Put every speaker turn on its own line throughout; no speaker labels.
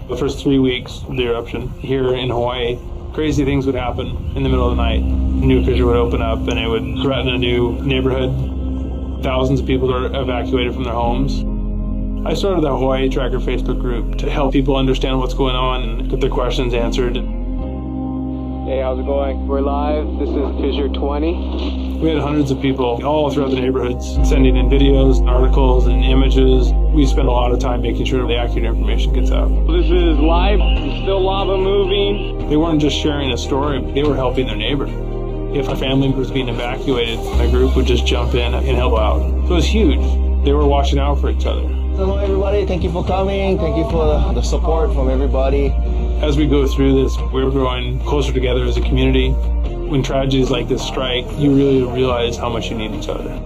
The first 3 weeks of the eruption here in Hawaii, crazy things would happen in the middle of the night. A new fissure would open up and it would threaten a new neighborhood. Thousands of people are evacuated from their homes. I started the Hawaii Tracker Facebook group to help people understand what's going on and get their questions answered.
Hey, how's it going? We're live. This is Fissure 20.
We had hundreds of people all throughout the neighborhoods sending in videos, articles, and images. We spend a lot of time making sure the accurate information gets out.
This is live. Still lava moving.
They weren't just sharing a story, they were helping their neighbor. If a family was being evacuated, my group would just jump in and help out. So it was huge. They were watching out for each other.
Hello everybody, thank you for coming. Thank you for the support from everybody.
As we go through this, we're growing closer together as a community. When tragedies like this strike, you really realize how much you need each other.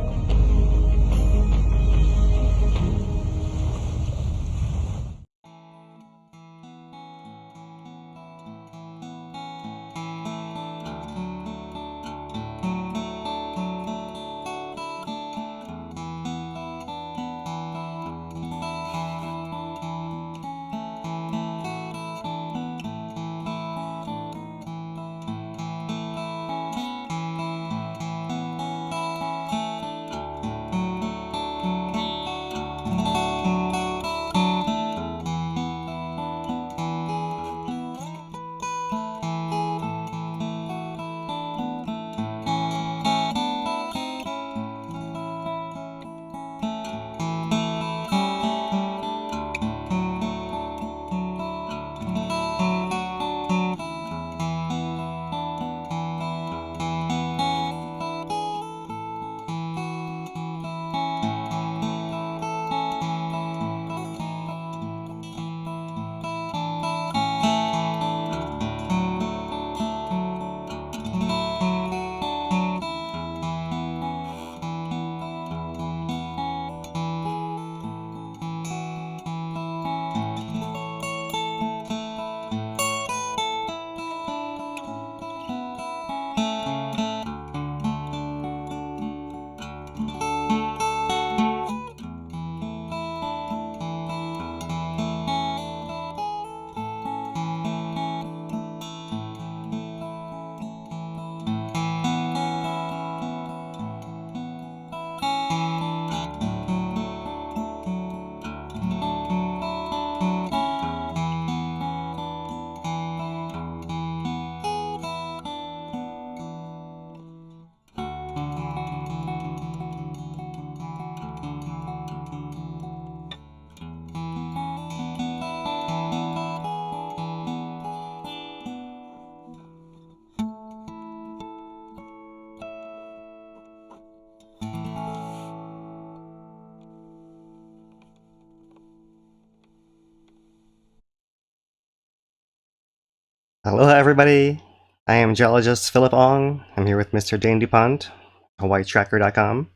Aloha everybody, I am geologist Philip Ong. I'm here with Mr. Dane DuPont, HawaiiTracker.com.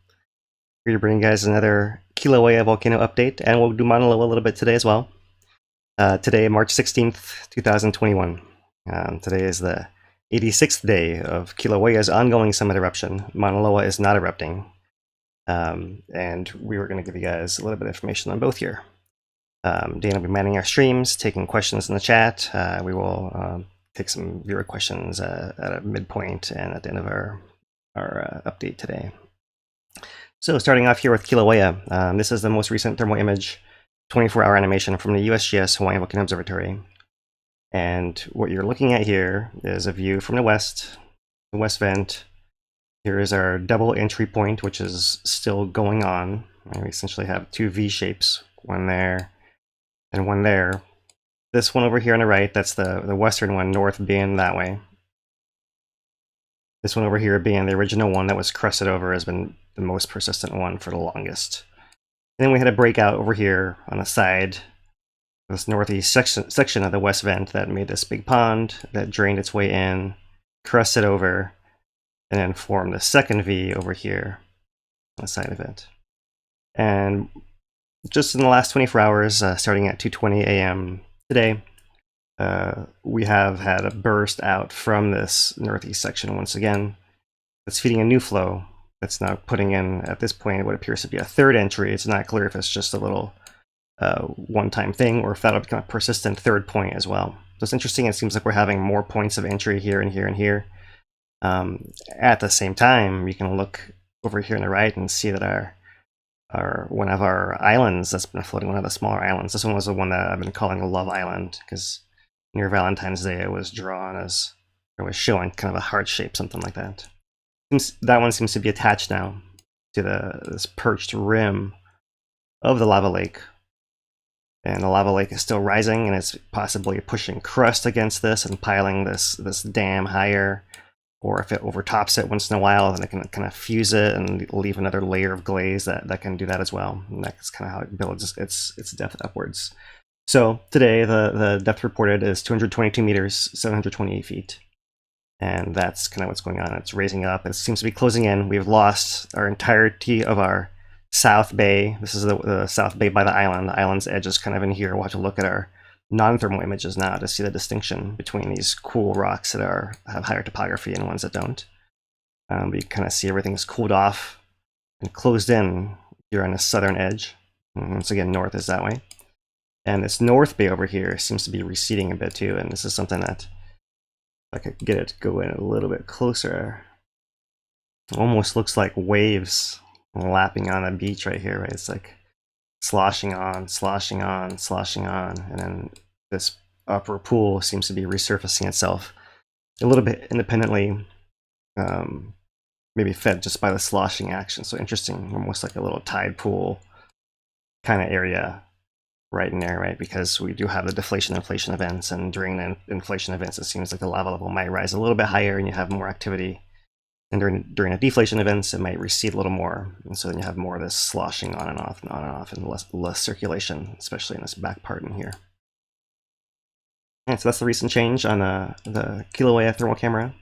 Here to bring you guys another Kilauea volcano update, and we'll do Mauna Loa a little bit today as well. Today, March 16th, 2021. Today is the 86th day of Kilauea's ongoing summit eruption. Mauna Loa is not erupting. And we were going to give you guys a little bit of information on both here. Dane will be manning our streams, taking questions in the chat. We will take some viewer questions at a midpoint and at the end of our update today. So starting off here with Kilauea, this is the most recent thermal image, 24-hour animation from the USGS Hawaiian Volcano Observatory. And what you're looking at here is a view from the west vent. Here is our double entry point, which is still going on. And we essentially have two V shapes, one there and one there. This one over here on the right, that's the western one, north being that way. This one over here being the original one that was crusted over, has been the most persistent one for the longest. And then we had a breakout over here on the side, this northeast section of the west vent that made this big pond that drained its way in, crusted over, and then formed the second V over here on the side of it. And just in the last 24 hours, starting at 2:20 a.m. today, we have had a burst out from this northeast section once again. It's feeding a new flow that's now putting in, at this point, what appears to be a third entry. It's not clear if it's just a little one-time thing, or if that'll become a persistent third point as well. So it's interesting. It seems like we're having more points of entry here and here and here. At the same time, you can look over here on the right and see that our one of our islands that's been floating, one of the smaller islands. This one was the one that I've been calling a Love Island, because near Valentine's Day it was drawn as, or was showing kind of a heart shape, something like that. That one seems to be attached now to this perched rim of the lava lake. And the lava lake is still rising, and it's possibly pushing crust against this and piling this dam higher. Or if it overtops it once in a while, then it can kind of fuse it and leave another layer of glaze that can do that as well. And that's kind of how it builds its depth upwards. So today the depth reported is 222 meters, 728 feet. And that's kind of what's going on. It's raising up. It seems to be closing in. We've lost our entirety of our South Bay. This is the South Bay by the island. The island's edge is kind of in here. We'll have to look at our non-thermal images now to see the distinction between these cool rocks that have higher topography and ones that don't. But you kind of see everything's cooled off and closed in here on the southern edge. And once again, north is that way. And this North Bay over here seems to be receding a bit too. And this is something that, if I could get it to go in a little bit closer, it almost looks like waves lapping on a beach right here, right? It's like sloshing on, sloshing on, sloshing on, and then this upper pool seems to be resurfacing itself a little bit independently, maybe fed just by the sloshing action. So interesting, almost like a little tide pool kind of area right in there, right? Because we do have the deflation inflation events, and during the inflation events it seems like the lava level might rise a little bit higher and you have more activity. And during the deflation events, it might recede a little more. And so then you have more of this sloshing on and off and on and off, and less circulation, especially in this back part in here. And so that's the recent change on the Kīlauea thermal camera.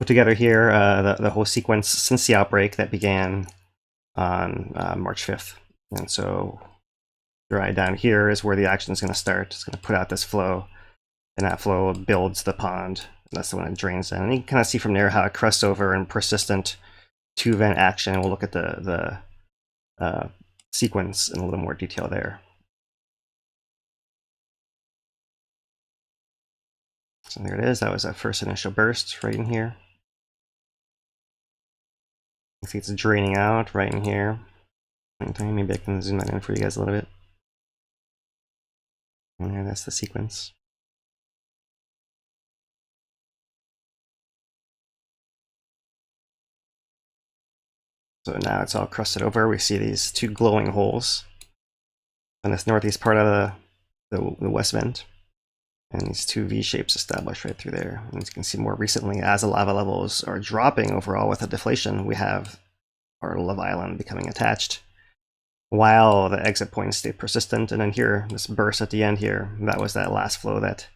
Put together here the whole sequence since the outbreak that began on March 5th. And so right down here is where the action is going to start. It's going to put out this flow, and that flow builds the pond. That's the one that drains in. And you can kind of see from there how it crusts over in persistent two-vent action. We'll look at the sequence in a little more detail there. So there it is. That was that first initial burst right in here. You see it's draining out right in here. Maybe I can zoom that in for you guys a little bit. And there, that's the sequence. So now it's all crusted over. We see these two glowing holes on this northeast part of the west vent, and these two V shapes established right through there. And you can see more recently, as the lava levels are dropping overall with the deflation, we have our lava island becoming attached, while the exit points stay persistent. And then here, this burst at the end here, that was that last flow that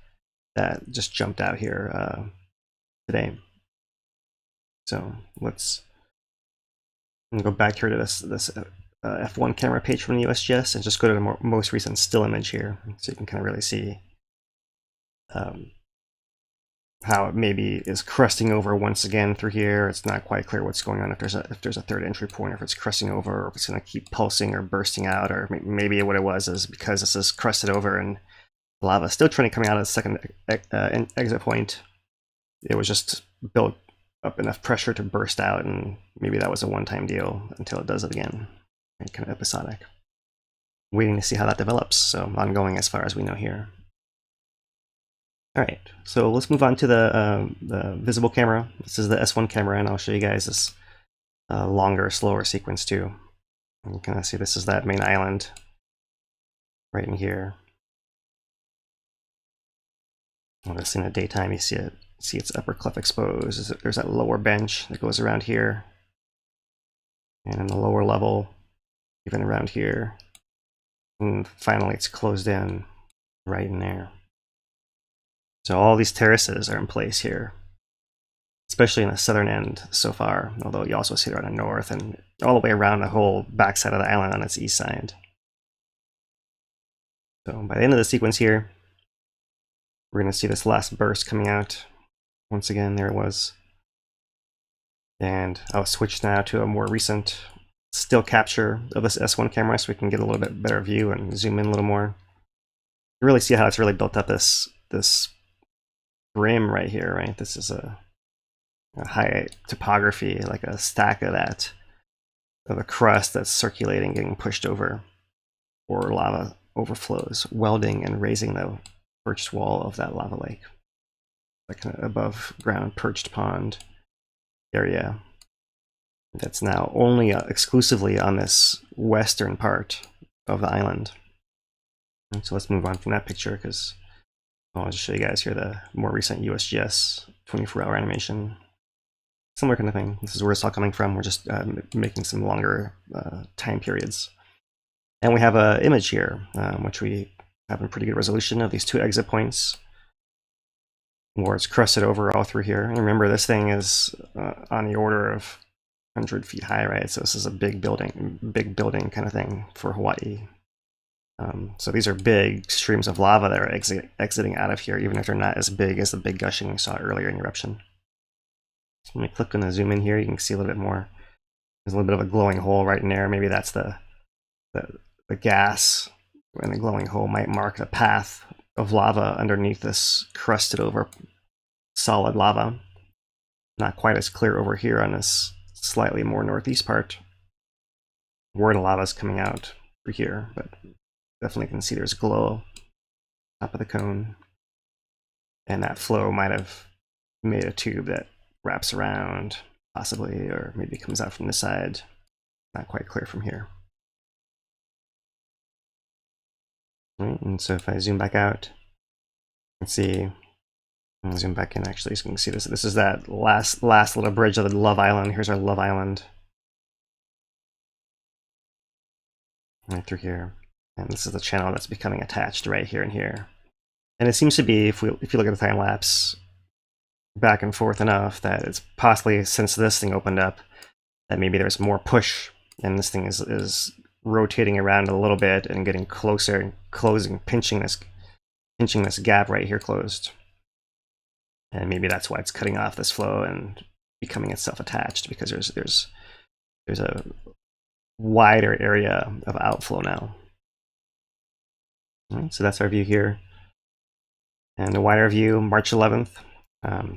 just jumped out here today. So let's go back here to this F1 camera page from the USGS and just go to the most recent still image here, so you can kind of really see how it maybe is crusting over once again through here. It's not quite clear what's going on, if there's a third entry point, or if it's crusting over, or if it's going to keep pulsing or bursting out, or maybe what it was is because this is crusted over and lava is still trying to come out of the second exit point. It was just built up enough pressure to burst out, and maybe that was a one-time deal until it does it again. Right, kind of episodic. Waiting to see how that develops, so ongoing as far as we know here. All right, so let's move on to the visible camera. This is the S1 camera, and I'll show you guys this longer, slower sequence too. And you can see this is that main island right in here. Notice in the daytime you see it. See its upper cleft exposed. There's that lower bench that goes around here, and in the lower level, even around here, and finally it's closed in right in there. So all these terraces are in place here, especially in the southern end so far, although you also see it on the north and all the way around the whole backside of the island on its east side. So by the end of the sequence here, we're going to see this last burst coming out. Once again, there it was. And I'll switch now to a more recent still capture of this S1 camera so we can get a little bit better view and zoom in a little more. You really see how it's really built up this rim right here, right? This is a high topography, like a stack of that, of a crust that's circulating, getting pushed over, or lava overflows, welding and raising the perched wall of that lava lake, like an above ground perched pond area that's now only exclusively on this western part of the island. And so let's move on from that picture, because I'll just show you guys here the more recent USGS 24-hour animation. Similar kind of thing. This is where it's all coming from. We're just making some longer time periods. And we have an image here, which we have a pretty good resolution of these two exit points, where it's crusted over all through here. And remember, this thing is on the order of 100 feet high, right? So this is a big building kind of thing for Hawaii. So these are big streams of lava that are exiting out of here, even if they're not as big as the big gushing we saw earlier in Eruption. So when we click on the zoom in here, you can see a little bit more. There's a little bit of a glowing hole right in there. Maybe that's the gas, and the glowing hole might mark the path of lava underneath this crusted over solid lava. Not quite as clear over here on this slightly more northeast part, where the lava is coming out through here, but definitely can see there's glow top of the cone, and that flow might have made a tube that wraps around, possibly, or maybe comes out from the side. Not quite clear from here. Right, and so if I zoom back out, let's see, I'll zoom back in actually, so you can see this. This is that last little bridge of the Love Island. Here's our Love Island. Right through here. And this is the channel that's becoming attached right here and here. And it seems to be, if you look at the time lapse, back and forth enough that it's possibly, since this thing opened up, that maybe there's more push, and this thing is rotating around a little bit and getting closer and closing, pinching this gap right here closed. And maybe that's why it's cutting off this flow and becoming itself attached, because there's a wider area of outflow now. All right, so that's our view here. And a wider view, March 11th.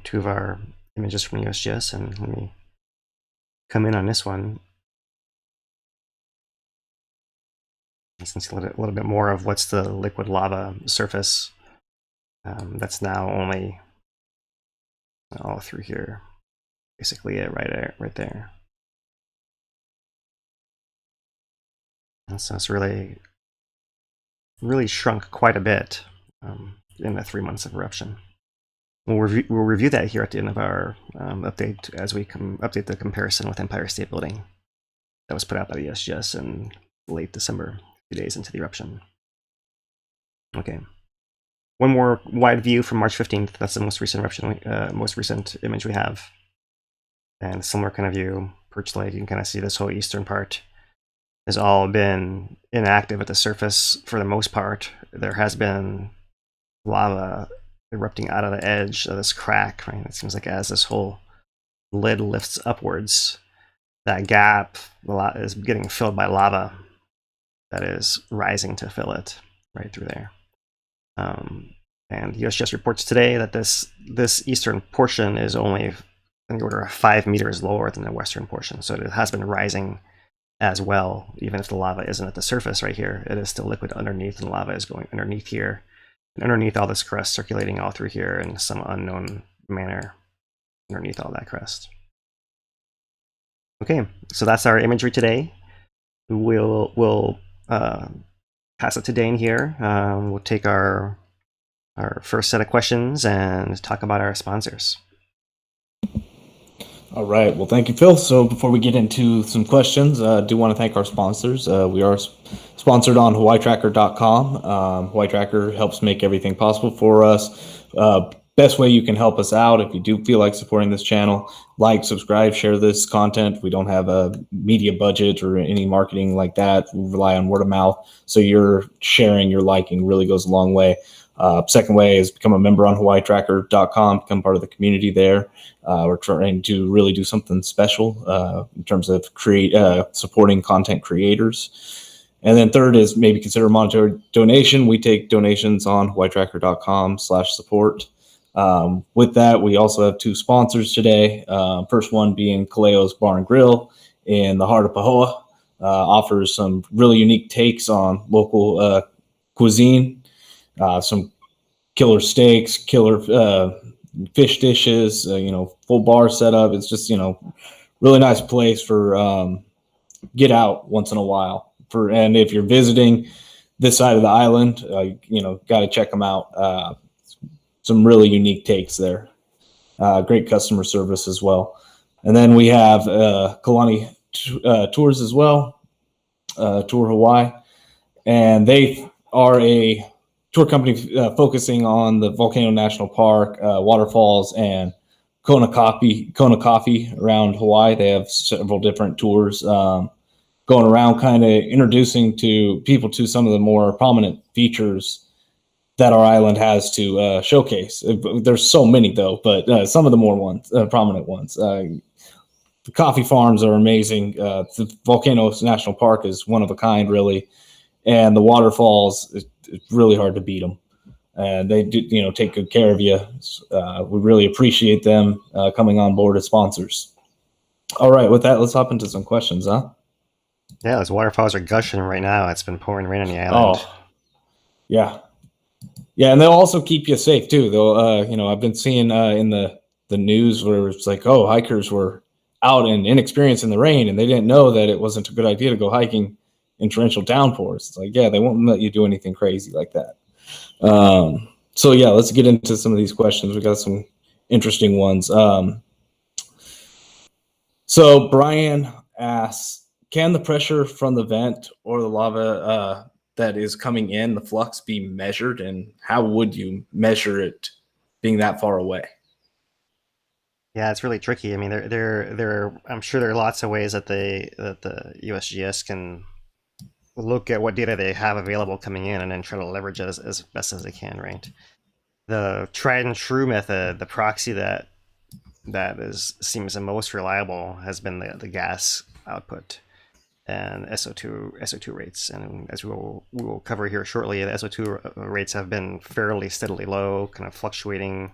Two of our images from USGS, and let me come in on this one. You can see a little bit more of what's the liquid lava surface. That's now only all through here. Basically it right there. And so it's really shrunk quite a bit in the 3 months of eruption. We'll review that here at the end of our update, as we update the comparison with Empire State Building that was put out by the USGS in late December, a few days into the eruption. Okay, one more wide view from March 15th. That's the most recent eruption, most recent image we have, and a similar kind of view. Perch Lake, you can kind of see this whole eastern part has all been inactive at the surface for the most part. There has been lava erupting out of the edge of this crack, right? It seems like as this whole lid lifts upwards, that gap is getting filled by lava that is rising to fill it right through there. And USGS reports today that this eastern portion is only in the order of 5 meters lower than the western portion, so it has been rising as well. Even if the lava isn't at the surface right here, it is still liquid underneath, and lava is going underneath here. And underneath all this crust, circulating all through here in some unknown manner underneath all that crust. Okay, so that's our imagery today. We'll pass it to Dane here. We'll take our first set of questions and talk about our sponsors.
All right. Well, thank you, Phil. So before we get into some questions, I do want to thank our sponsors. We are sponsored on HawaiiTracker.com. Hawaii Tracker helps make everything possible for us. best way you can help us out, if you do feel like supporting this channel, like, subscribe, share this content. We don't have a media budget or any marketing like that. We rely on word of mouth. So your sharing, your liking really goes a long way. Second way is become a member on hawaiitracker.com, become part of the community there. We're trying to really do something special in terms of supporting content creators. And then third is maybe consider a monetary donation. We take donations on hawaiitracker.com/support. With that, we also have two sponsors today. First one being Kilauea's Bar and Grill in the heart of Pahoa. Offers some really unique takes on local cuisine. Some killer steaks, killer fish dishes, full bar setup. It's just, really nice place for get out once in a while. And if you're visiting this side of the island, got to check them out. Some really unique takes there. Great customer service as well. And then we have Kalani Tours as well, Tour Hawaii. And they are a tour company focusing on the Volcano National Park, waterfalls, and Kona Coffee around Hawaii. They have several different tours going around, kind of introducing to people to some of the more prominent features that our island has to showcase. There's so many though, but some of the more prominent ones. The coffee farms are amazing. The Volcano National Park is one of a kind, really, and the waterfalls, it's really hard to beat them. And they do, take good care of you. We really appreciate them coming on board as sponsors. All right, with that, let's hop into some questions, huh?
Yeah, those waterfalls are gushing right now. It's been pouring rain on the island.
Oh, yeah. Yeah, and they'll also keep you safe too. They'll, I've been seeing in the news where it's like, oh, hikers were out and inexperienced in the rain, and they didn't know that it wasn't a good idea to go hiking in torrential downpours. It's like, yeah, they won't let you do anything crazy like that. So yeah, let's get into some of these questions. We got some interesting ones. So Brian asks, can the pressure from the vent or the lava that is coming in, the flux, be measured, and how would you measure it being that far away?
Yeah, it's really tricky. I mean, I'm sure there are lots of ways that the USGS can look at what data they have available coming in and then try to leverage it as best as they can, right? The tried and true method, the proxy that seems the most reliable, has been the gas output and SO2 rates. And as we will cover here shortly, the SO2 rates have been fairly steadily low, kind of fluctuating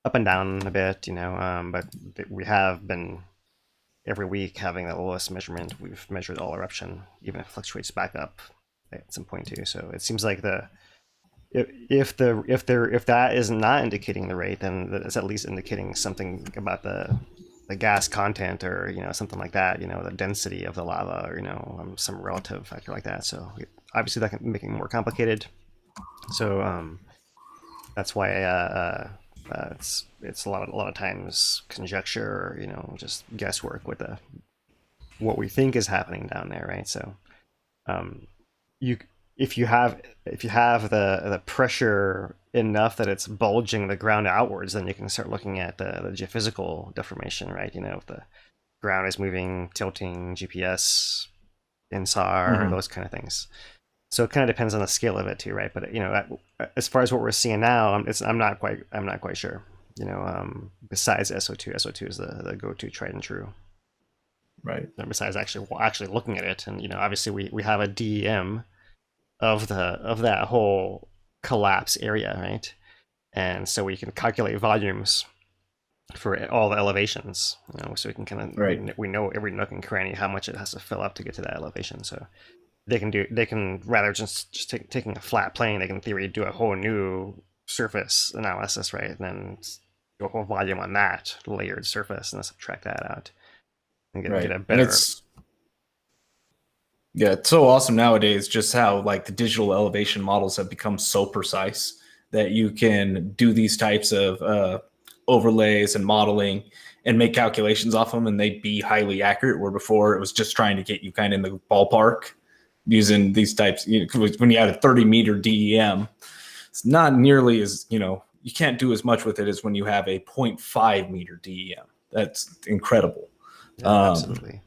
up and down a bit, but we have been every week having the lowest measurement. We've measured all eruption, even if it fluctuates back up at some point too. So it seems like if that is not indicating the rate, then it's at least indicating something about the gas content, or something like that, the density of the lava, or some relative factor like that. So obviously that can make it more complicated. So that's why it's a lot of times conjecture, just guesswork with what we think is happening down there, right? So if you have the pressure enough that it's bulging the ground outwards, then you can start looking at the geophysical deformation, right? If the ground is moving, tilting, GPS, INSAR, those kind of things. So it kind of depends on the scale of it too, right? But as far as what we're seeing now, I'm not quite sure. Besides SO2 is the go-to tried and true.
Right.
And besides actually looking at it, and obviously we have a DEM of that whole collapse area, right? And so we can calculate volumes for all the elevations, so we can kind of we know every nook and cranny how much it has to fill up to get to that elevation. So they can rather just taking a flat plane, they can in theory do a whole new surface analysis, right? And then do a whole volume on that layered surface and then subtract that out and get a better.
It's so awesome nowadays just how the digital elevation models have become so precise that you can do these types of overlays and modeling and make calculations off them, and they'd be highly accurate, where before it was just trying to get you kind of in the ballpark using these types. When you had a 30-meter DEM, it's not nearly as, you can't do as much with it as when you have a 0.5 meter DEM. That's incredible.
Yeah, absolutely.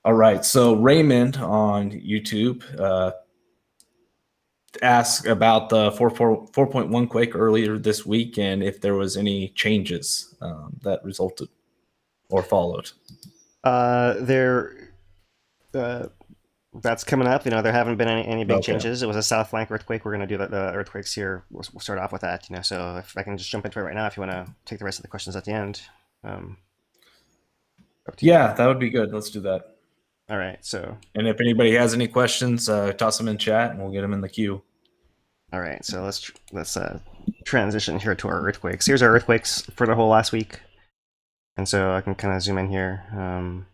All right. So Raymond on YouTube asked about the 4.1 quake earlier this week and if there was any changes that resulted or followed.
That's coming up. There haven't been any big
Okay.
changes. It was a south flank earthquake. We're going to do the earthquakes here. We'll start off with that. So if I can just jump into it right now, if you want to take the rest of the questions at the end.
Yeah, that would be good. Let's do that.
All right. So.
And if anybody has any questions, toss them in chat, and we'll get them in the queue.
All right. So let's transition here to our earthquakes. Here's our earthquakes for the whole last week, and so I can kind of zoom in here.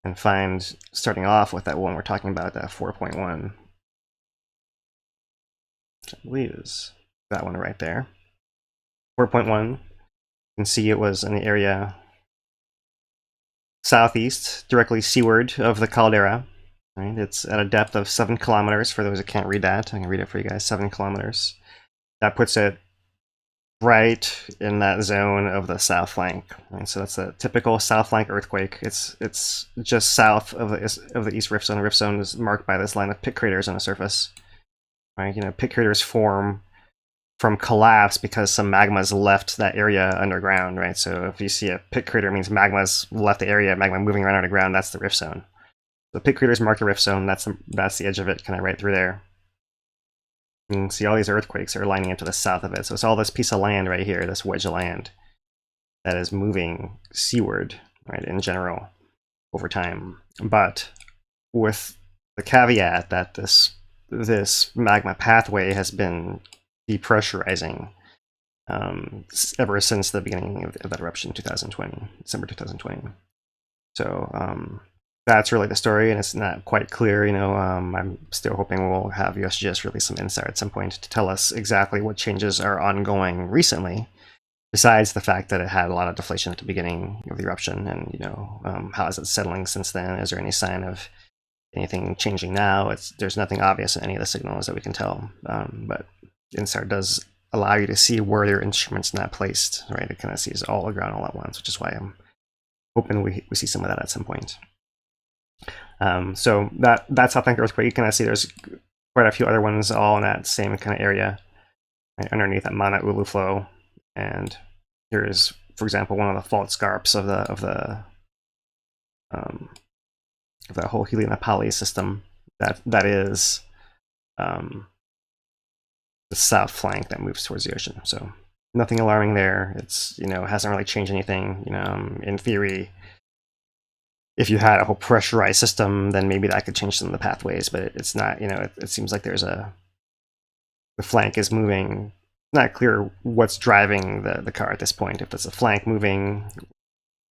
And find, starting off with that one we're talking about, that 4.1, which I believe is that one right there. 4.1, you can see it was in the area southeast, directly seaward of the caldera. Right? It's at a depth of 7 kilometers, for those that can't read that. I can read it for you guys, 7 kilometers. That puts it right in that zone of the south flank. Right? So that's a typical south flank earthquake. It's just south of the east rift zone. The rift zone is marked by this line of pit craters on the surface. Right? Pit craters form from collapse because some magma's left that area underground. Right? So if you see a pit crater, it means magma's left the area, magma moving around underground. That's the rift zone. The pit craters mark the rift zone. That's the edge of it, kind of right through there. You can see all these earthquakes are lining up to the south of it. So it's all this piece of land right here, this wedge of land, that is moving seaward, right, in general, over time. But with the caveat that this magma pathway has been depressurizing ever since the beginning of that eruption in 2020, December 2020. So that's really the story, and it's not quite clear. I'm still hoping we'll have USGS release some insight at some point to tell us exactly what changes are ongoing recently, besides the fact that it had a lot of deflation at the beginning of the eruption, and how is it settling since then? Is there any sign of anything changing now? There's nothing obvious in any of the signals that we can tell, but INSAR does allow you to see where your instrument's not placed, right? It kind of sees all the ground all at once, which is why I'm hoping we see some of that at some point. So that's South Flank earthquake. You can see there's quite a few other ones all in that same kind of area, right, underneath that Mauna Loa flow. And here's, for example, one of the fault scarps of the whole Halemaʻumaʻu system that is the south flank that moves towards the ocean. So nothing alarming there. It's it hasn't really changed anything. In theory, if you had a whole pressurized system, then maybe that could change some of the pathways, but it's not. It seems like the flank is moving. Not clear what's driving the car at this point. If it's a flank moving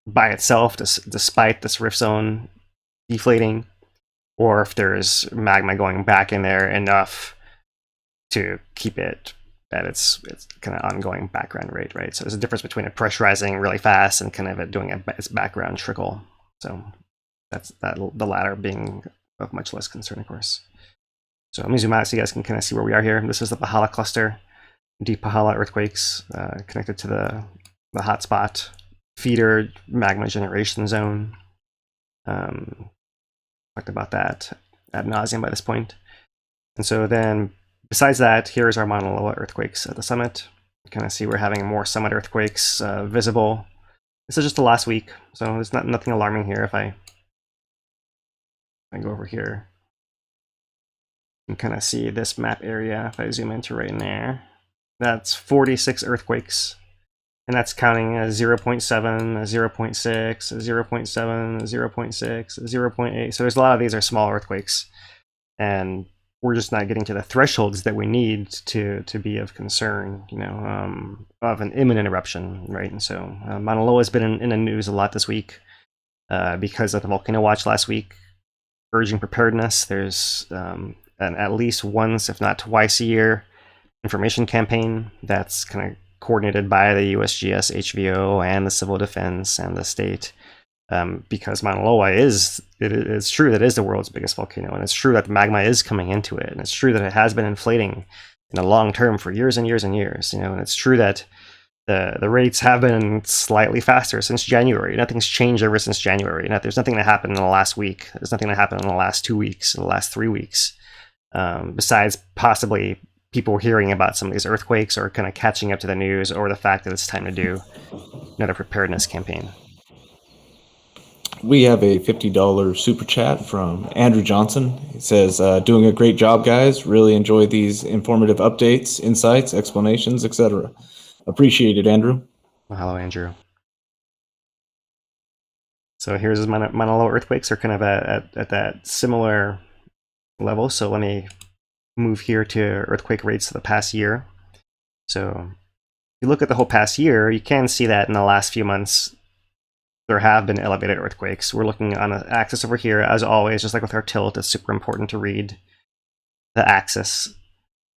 by itself, despite this rift zone deflating, or if there's magma going back in there enough to keep it at its kind of ongoing background rate, right? So there's a difference between it pressurizing really fast and kind of it doing its background trickle. So that's the latter being of much less concern, of course. So let me zoom out so you guys can kind of see where we are here. This is the Pahala cluster, deep Pahala earthquakes connected to the hotspot feeder magma generation zone. Talked about that ad nauseum by this point. And so then besides that, here's our Mauna Loa earthquakes at the summit. You kind of see we're having more summit earthquakes visible. This is just the last week, so there's nothing alarming here. If I go over here, you can kind of see this map area. If I zoom into right in there, that's 46 earthquakes, and that's counting a 0.7, a 0.6, a 0.7, a 0.6, a 0.8. So there's a lot of these are small earthquakes, and we're just not getting to the thresholds that we need to be of concern, of an imminent eruption, right? And so Mauna Loa has been in the news a lot this week because of the volcano watch last week, urging preparedness. There's at least once, if not twice a year, information campaign that's kind of coordinated by the USGS HVO and the Civil Defense and the state. Because Mauna Loa it's true that it is the world's biggest volcano, and it's true that the magma is coming into it, and it's true that it has been inflating in the long term for years and years and years. And it's true that the rates have been slightly faster since January. Nothing's changed ever since January. There's nothing that happened in the last week. There's nothing that happened in the last 2 weeks, in the last 3 weeks, besides possibly people hearing about some of these earthquakes or kind of catching up to the news, or the fact that it's time to do another preparedness campaign.
We have a $50 super chat from Andrew Johnson. He says, doing a great job, guys. Really enjoy these informative updates, insights, explanations, etc. Appreciate it, Andrew.
Well, hello, Andrew. So here's Mauna Loa earthquakes are kind of at that similar level. So let me move here to earthquake rates for the past year. So if you look at the whole past year, you can see that in the last few months, there have been elevated earthquakes. We're looking on an axis over here, as always, just like with our tilt. It's super important to read the axis.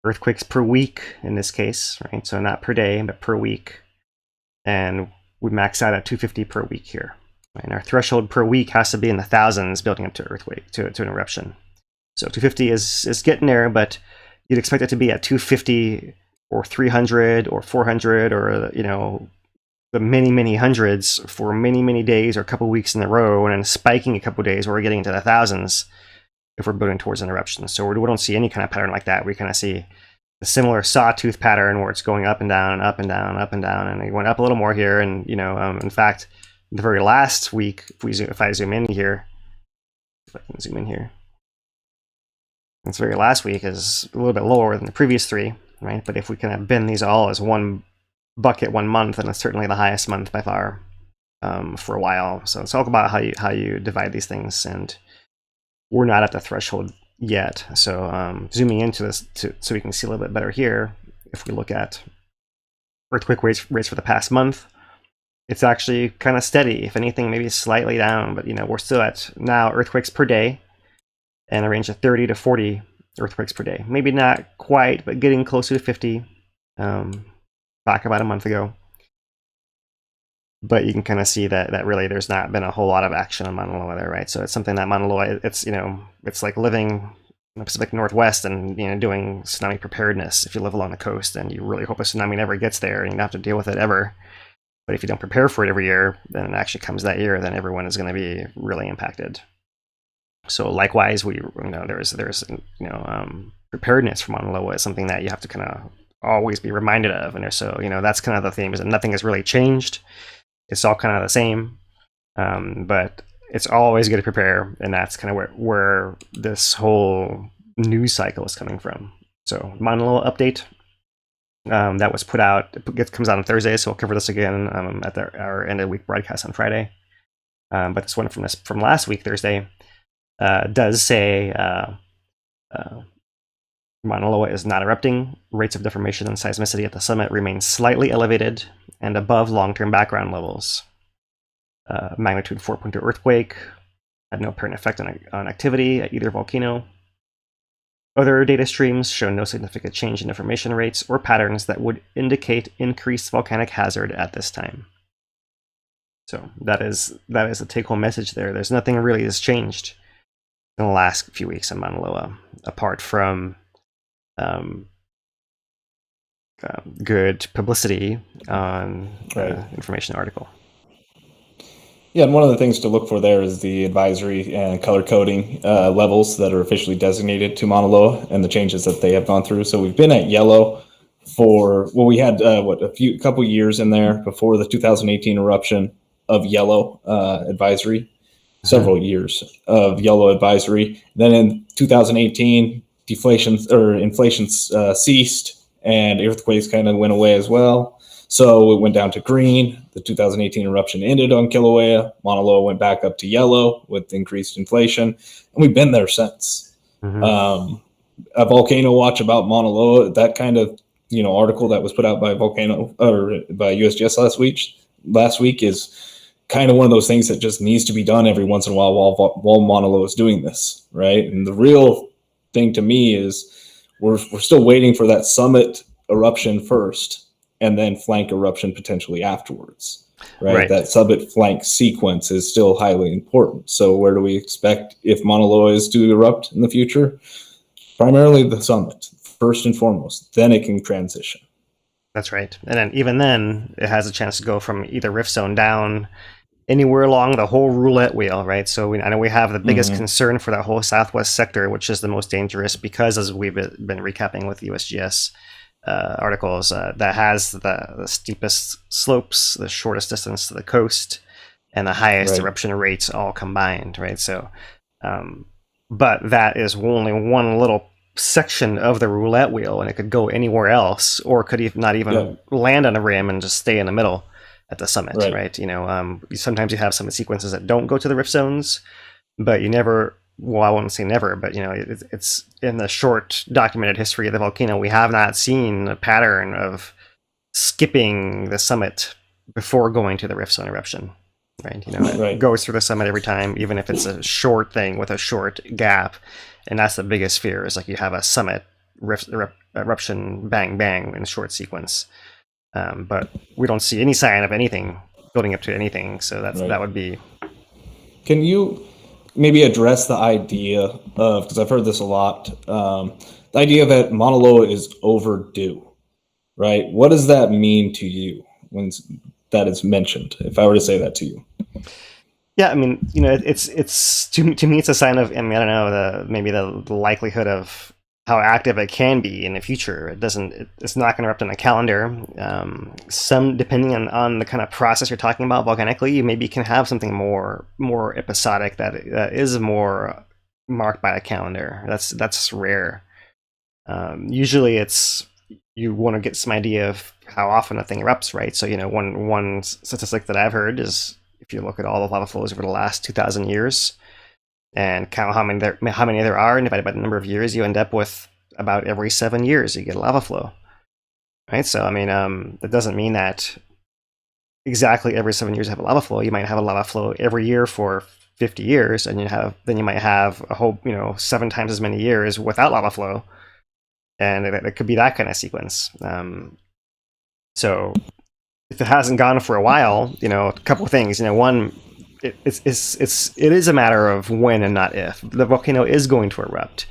Earthquakes per week in this case, right? So not per day, but per week. And we max out at 250 per week here. And our threshold per week has to be in the thousands building up to earthquake, to an eruption. So 250 is getting there, but you'd expect it to be at 250 or 300 or 400 or, the many, many hundreds for many, many days or a couple weeks in a row, and then spiking a couple days where we're getting into the thousands if we're building towards an eruption. So we don't see any kind of pattern like that. We kind of see a similar sawtooth pattern where it's going up and down and up and down and up and down, and it went up a little more here. And in fact, the very last week, if I zoom in here, if I can zoom in here, this very last week is a little bit lower than the previous 3, right? But if we kind of bend these all as one bucket 1 month, and it's certainly the highest month by far for a while. So it's all about how you divide these things, and we're not at the threshold yet. So zooming into this so we can see a little bit better here, if we look at earthquake rates for the past month, it's actually kind of steady. If anything, maybe slightly down, but we're still at now earthquakes per day and a range of 30 to 40 earthquakes per day. Maybe not quite, but getting closer to 50 back about a month ago. But you can kind of see that really there's not been a whole lot of action on Mauna Loa there, right? So it's something that Mauna Loa, it's like living in the Pacific Northwest and doing tsunami preparedness. If you live along the coast and you really hope a tsunami never gets there and you don't have to deal with it ever. But if you don't prepare for it every year, then it actually comes that year, then everyone is going to be really impacted. So likewise, there's preparedness for Mauna Loa is something that you have to kind of always be reminded of. And so that's kind of the theme, is that nothing has really changed. It's all kind of the same, but it's always good to prepare, and that's kind of where this whole news cycle is coming from. So Mauna Loa update that was put out. It comes out on Thursday, so we'll cover this again at our end of the week broadcast on Friday. But this one from last week, Thursday, does say Mauna Loa is not erupting. Rates of deformation and seismicity at the summit remain slightly elevated and above long-term background levels. Magnitude 4.2 earthquake had no apparent effect on activity at either volcano. Other data streams show no significant change in deformation rates or patterns that would indicate increased volcanic hazard at this time. So that is the take-home message there. There's nothing really that's changed in the last few weeks in Mauna Loa, apart from good publicity on information article.
Yeah, and one of the things to look for there is the advisory and color coding levels that are officially designated to Mauna Loa and the changes that they have gone through. So we've been at yellow we had a couple years in there before the 2018 eruption of yellow advisory, several years of yellow advisory. Then in 2018, inflation ceased, and earthquakes kind of went away as well. So it went down to green. The 2018 eruption ended on Kilauea. Mauna Loa went back up to yellow with increased inflation, and we've been there since. Mm-hmm. A volcano watch about Mauna Loa, that kind of article that was put out by by USGS last week is kind of one of those things that just needs to be done every once in a while while Mauna Loa is doing this, right? And the real thing to me is we're still waiting for that summit eruption first, and then flank eruption potentially afterwards, right? That summit flank sequence is still highly important. So where do we expect if Mauna Loa is to erupt in the future? Primarily the summit. first and foremost. Then it can transition.
That's right. And then even then, it has a chance to go from either rift zone down anywhere along the whole roulette wheel, right? So I know we have the biggest concern for that whole southwest sector, which is the most dangerous because, as we've been recapping with USGS articles, that has the steepest slopes, the shortest distance to the coast, and the highest eruption rates all combined, right? So, but that is only one little section of the roulette wheel, and it could go anywhere else, or could not even land on a rim and just stay in the middle at the summit, right? You know, sometimes you have some sequences that don't go to the rift zones, but you never, well, I won't say never, but you know, it's in the short documented history of the volcano, we have not seen a pattern of skipping the summit before going to the rift zone eruption, right? You know, it goes through the summit every time, even if it's a short thing with a short gap. And that's the biggest fear, is like you have a summit eruption, bang, bang in a short sequence. But we don't see any sign of anything building up to anything, so that would be.
Can you maybe address the idea of, because I've heard this a lot, the idea that Mauna Loa is overdue, right? What does that mean to you when that is mentioned, if I were to say that to you?
Yeah, I mean, you know, it's to me, it's a sign of, I mean, I don't know, maybe the likelihood of how active it can be in the future. It's not going to erupt on a calendar. Some, depending on the kind of process you're talking about volcanically, you maybe can have something more episodic that is more marked by a calendar. That's rare. Usually it's, you want to get some idea of how often a thing erupts, right? So, you know, one statistic that I've heard is, if you look at all the lava flows over the last 2,000 years and count how many there are, and divided by the number of years, you end up with about every 7 years you get a lava flow, right? So, I mean, that doesn't mean that exactly every 7 years you have a lava flow. You might have a lava flow every year for 50 years, and then you might have a whole, you know, 7 times as many years without lava flow, and it could be that kind of sequence. So if it hasn't gone for a while, you know, a couple of things. You know, one, it is a matter of when and not if. The volcano is going to erupt.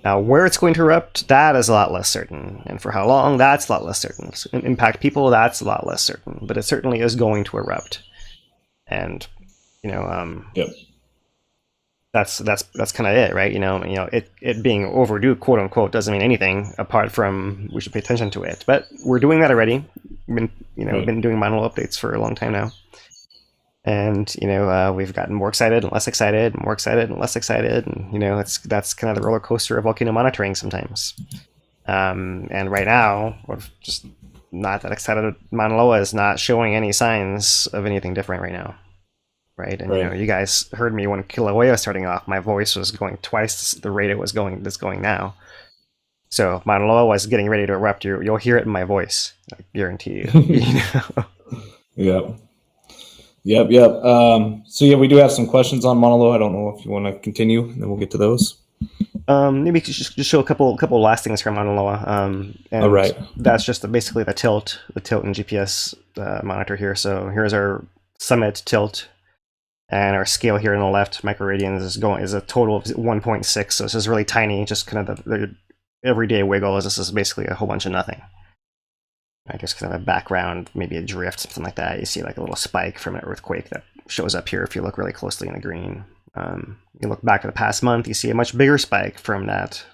Now, where it's going to erupt, that is a lot less certain, and for how long, that's a lot less certain. Impact people, that's a lot less certain. But it certainly is going to erupt, and you know, that's kind of it, right? You know, it being overdue, quote unquote, doesn't mean anything apart from we should pay attention to it. But we're doing that already. We've been doing Maunaloa updates for a long time now, and you know, we've gotten more excited and less excited, more excited and less excited, and you know, that's kind of the roller coaster of volcano monitoring sometimes. And right now, we're just not that excited. Mauna Loa is not showing any signs of anything different right now. Right, and you know, you guys heard me when Kilauea was starting off. My voice was going twice the rate that's going now. So if Mauna Loa was getting ready to erupt, you'll hear it in my voice. I guarantee you. You know?
Yep. So yeah, we do have some questions on Mauna Loa. I don't know if you want to continue, and then we'll get to those.
Maybe just show a couple last things from Mauna Loa. And
all right.
That's just basically the tilt and GPS monitor here. So here's our summit tilt. And our scale here on the left, microradians, is a total of 1.6. So this is really tiny, just kind of the everyday wiggle. This is basically a whole bunch of nothing. I guess kind of a background, maybe a drift, something like that. You see like a little spike from an earthquake that shows up here if you look really closely in the green. You look back at the past month, you see a much bigger spike from that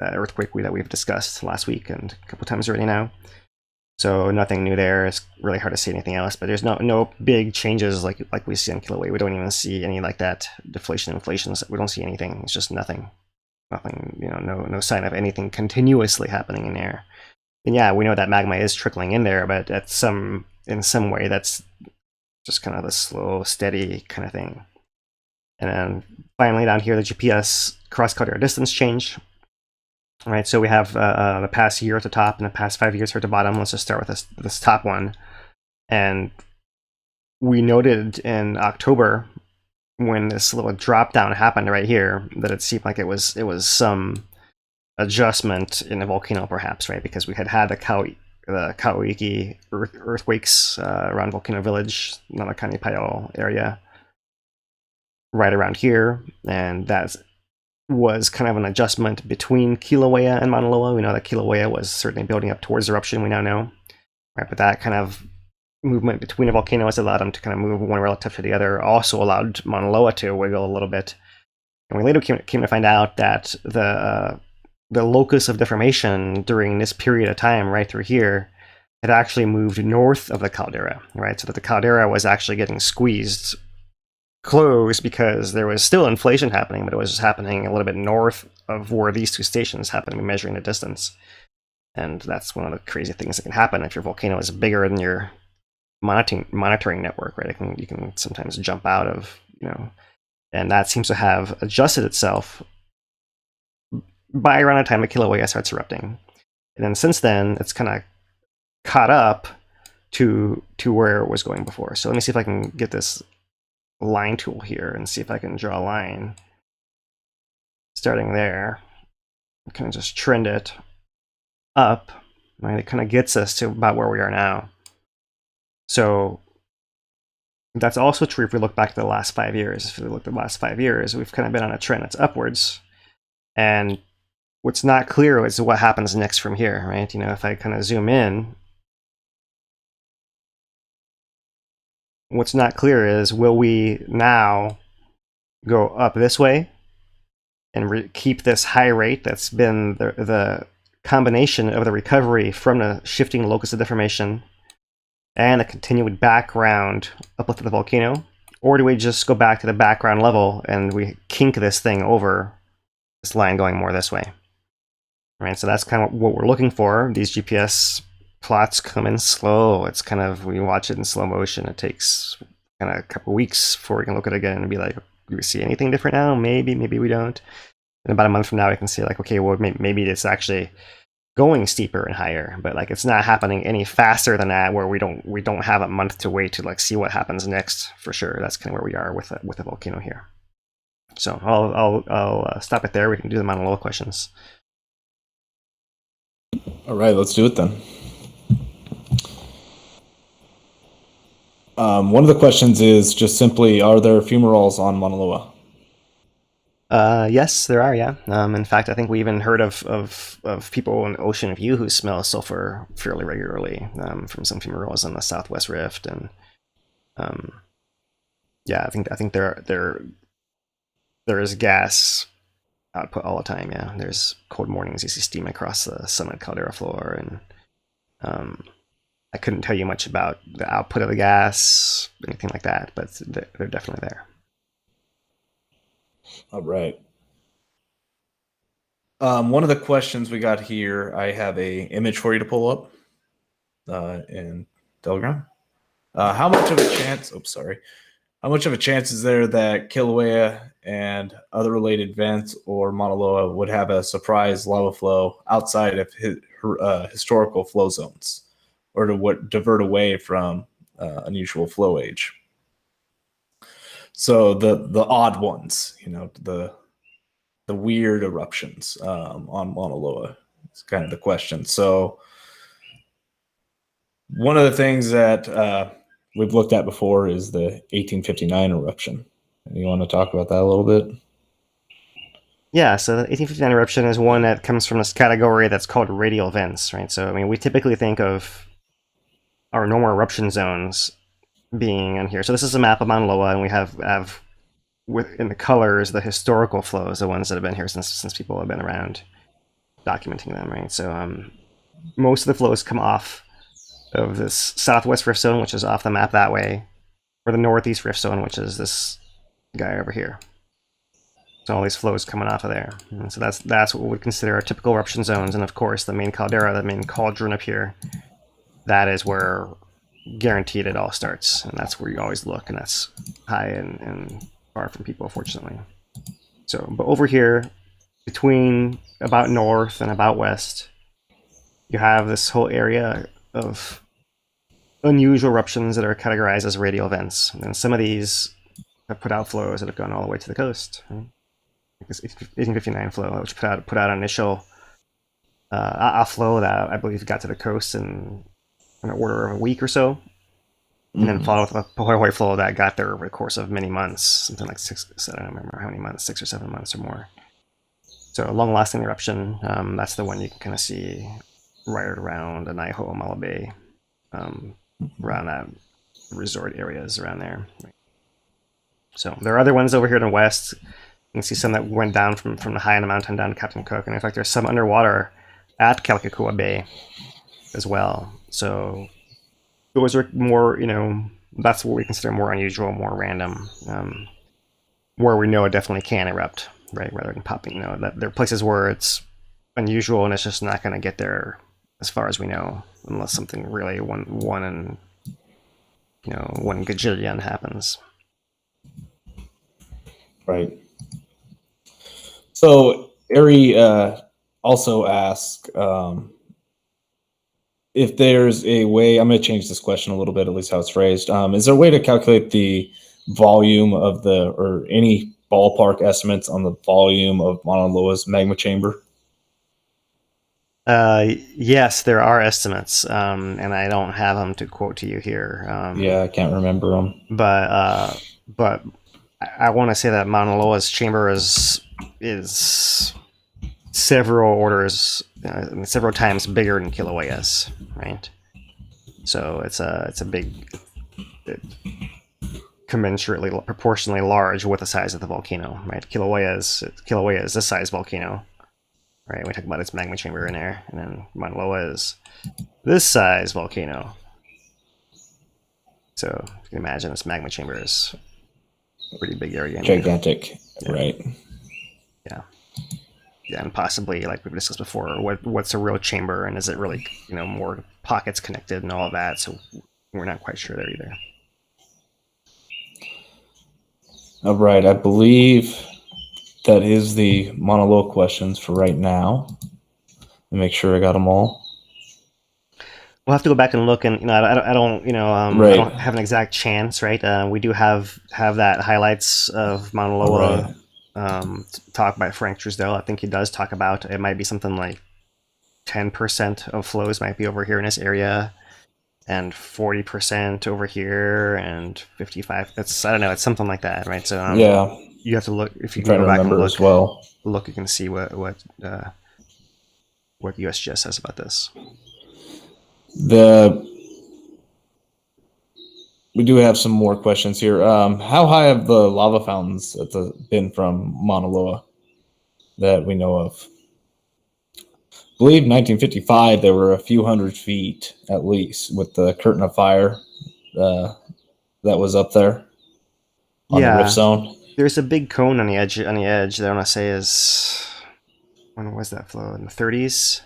earthquake that we've discussed last week and a couple times already now. So nothing new there. It's really hard to see anything else, but there's no big changes like we see on Kilauea. We don't even see any like that inflations. We don't see anything. It's just nothing. You know, no sign of anything continuously happening in there. And yeah, we know that magma is trickling in there, but in some way that's just kind of a slow, steady kind of thing. And then finally down here, the GPS cross-cutter distance change. All right, so we have the past year at the top and the past 5 years here at the bottom. Let's just start with this top one. And we noted in October, when this little drop down happened right here, that it seemed like it was some adjustment in the volcano, perhaps, right? Because we had the Kīlauea earthquakes around Volcano Village, Nanakani Pai'o area, right around here, and that's was kind of an adjustment between Kilauea and Mauna Loa. We know that Kilauea was certainly building up towards eruption, we now know. Right, but that kind of movement between the volcanoes allowed them to kind of move one relative to the other, also allowed Mauna Loa to wiggle a little bit. And we later came to find out that the locus of deformation during this period of time, right through here, had actually moved north of the caldera, right? So that the caldera was actually getting squeezed close because there was still inflation happening, but it was just happening a little bit north of where these two stations happen to be measuring the distance. And that's one of the crazy things that can happen if your volcano is bigger than your monitoring network, right? You can sometimes jump out of, and that seems to have adjusted itself by around the time that Kilauea starts erupting. And then since then, it's kind of caught up to where it was going before. So let me see if I can get this line tool here and see if I can draw a line starting there. Kind of just trend it up, right? It kind of gets us to about where we are now. So that's also true if we look back to the last 5 years. If we look at the last 5 years, we've kind of been on a trend that's upwards. And what's not clear is what happens next from here, right? If I kind of zoom in, what's not clear is, will we now go up this way and keep this high rate that's been the combination of the recovery from the shifting locus of deformation and a continued background uplift of the volcano? Or do we just go back to the background level and we kink this thing over, this line going more this way? Right, so that's kind of what we're looking for. These GPS plots come in slow. It's kind of, we watch it in slow motion. It takes kind of a couple weeks before we can look at it again and be like, do we see anything different now? Maybe we don't. And about a month from now, we can see like, okay, well, maybe it's actually going steeper and higher, but like it's not happening any faster than that, where we don't have a month to wait to like see what happens next for sure. That's kind of where we are with the volcano here. So I'll stop it there. We can do the Mauna Loa questions.
All right, let's do it then. One of the questions is just simply, are there fumaroles on Mauna Loa?
Yes, there are, yeah. In fact, I think we even heard of people in Ocean View who smell sulfur fairly regularly from some fumaroles on the Southwest Rift, and yeah, I think there is gas output all the time. Yeah, there's cold mornings, you see steam across the summit caldera floor, and I couldn't tell you much about the output of the gas, anything like that, but they're definitely there.
All right. One of the questions we got here, I have a image for you to pull up in Telegram. How much of a chance? Oh, sorry. How much of a chance is there that Kilauea and other related vents or Mauna Loa would have a surprise lava flow outside of historical flow zones, or to divert away from unusual flow age? So the odd ones, the weird eruptions on Mauna Loa is kind of the question. So one of the things that we've looked at before is the 1859 eruption. You want to talk about that a little bit?
Yeah, so the 1859 eruption is one that comes from this category that's called radial vents, right? So, I mean, we typically think of our normal eruption zones being in here. So this is a map of Mauna Loa, and we have in the colors the historical flows, the ones that have been here since people have been around documenting them, right? So most of the flows come off of this southwest rift zone, which is off the map that way, or the northeast rift zone, which is this guy over here. So all these flows coming off of there. And so that's what we would consider our typical eruption zones. And of course, the main caldera, the main cauldron up here, that is where guaranteed it all starts, and that's where you always look, and that's high and far from people, fortunately. So, but over here, between about north and about west, you have this whole area of unusual eruptions that are categorized as radial vents, and some of these have put out flows that have gone all the way to the coast. Right? Like this 1859 flow, which put out an initial a flow that I believe got to the coast in an order of a week or so, and then followed with a Pohoi flow that got there over the course of many months, something like I don't remember how many months, 6 or 7 months or more. So a long-lasting eruption, that's the one you can kind of see right around the Halemaʻumaʻu Bay, around that resort areas around there. So there are other ones over here in the west. You can see some that went down from the high in the mountain down to Captain Cook, and in fact there's some underwater at Kealakekua Bay as well. So those are more, that's what we consider more unusual, more random, where we know it definitely can erupt, right? Rather than popping, that there are places where it's unusual and it's just not going to get there as far as we know, unless something really one gajillion happens.
Right. So Ari also asked if there's a way. I'm going to change this question a little bit, at least how it's phrased. Is there a way to calculate the volume of or any ballpark estimates on the volume of Mauna Loa's magma chamber?
Yes, there are estimates, and I don't have them to quote to you here.
Yeah, I can't remember them.
But I want to say that Mauna Loa's chamber is several orders, several times bigger than Kilauea's, right? So it's a big, commensurately, proportionally large with the size of the volcano, right? Kilauea is this size volcano, right? We talk about its magma chamber in there, and then Mauna Loa is this size volcano. So you can imagine this magma chamber is a pretty big area.
Gigantic, yeah. Right?
Yeah. Yeah, and possibly, like we've discussed before, what's a real chamber, and is it really, more pockets connected and all of that? So we're not quite sure there either.
All right, I believe that is the Mauna Loa questions for right now. Let me make sure I got them all.
We'll have to go back and look, and I don't
right.
I don't have an exact chance, right? We do have that highlights of Mauna Loa.
Right.
Talk by Frank Truesdell. I think he does talk about it might be something like 10% of flows might be over here in this area, and 40% over here, and 55. I don't know. It's something like that, right? So
yeah,
you have to look if you can go back and look
as well.
Look, you can see what USGS says about this.
We do have some more questions here. How high have the lava fountains been from Mauna Loa that we know of? I believe 1955 there were a few hundred feet at least with the curtain of fire that was up there on the rift zone.
There's a big cone on the edge that I want to say is, when was that flow? In the 30s,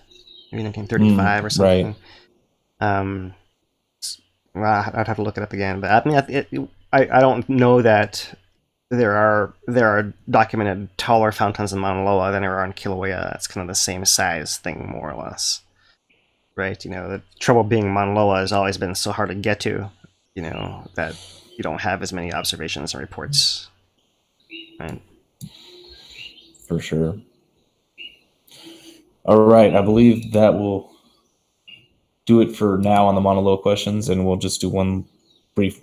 maybe 1935 or something.
Right.
Well, I'd have to look it up again, but I mean, I don't know that there are documented taller fountains in Mauna Loa than there are in Kilauea. It's kind of the same size thing, more or less, right? The trouble being Mauna Loa has always been so hard to get to, that you don't have as many observations and reports, right?
For sure. All right, I believe that will do it for now on the Mauna Loa questions, and we'll just do one brief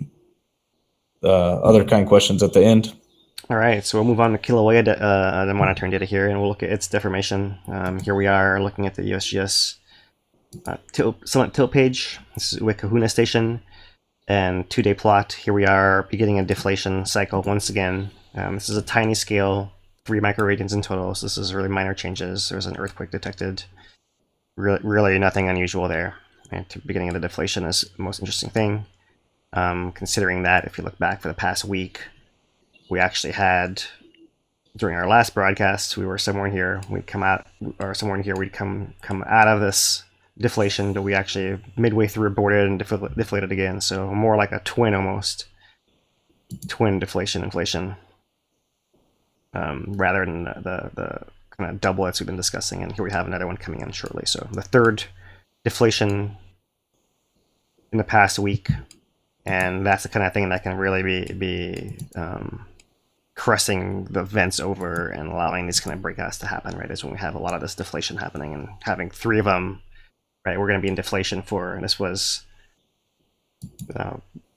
other kind of questions at the end.
All right, so we'll move on to Kilauea, the monitoring data here, and we'll look at its deformation. Here we are looking at the USGS summit tilt page. This is Uekahuna Station, and 2-day plot. Here we are beginning a deflation cycle once again. This is a tiny scale, 3 microradians in total, so this is really minor changes. There's an earthquake detected. Really nothing unusual there. And the beginning of the deflation is the most interesting thing, considering that if you look back for the past week, we actually had, during our last broadcast, we were somewhere here, we'd come out, or somewhere in here, we'd come out of this deflation, but we actually midway through aborted and deflated again. So more like a twin deflation inflation, rather than the kind of doublets we've been discussing. And here we have another one coming in shortly. So the third deflation in the past week, and that's the kind of thing that can really be crossing the vents over and allowing these kind of breakouts to happen, right? Is when we have a lot of this deflation happening, and having 3 of them, right? We're going to be in deflation for, and this was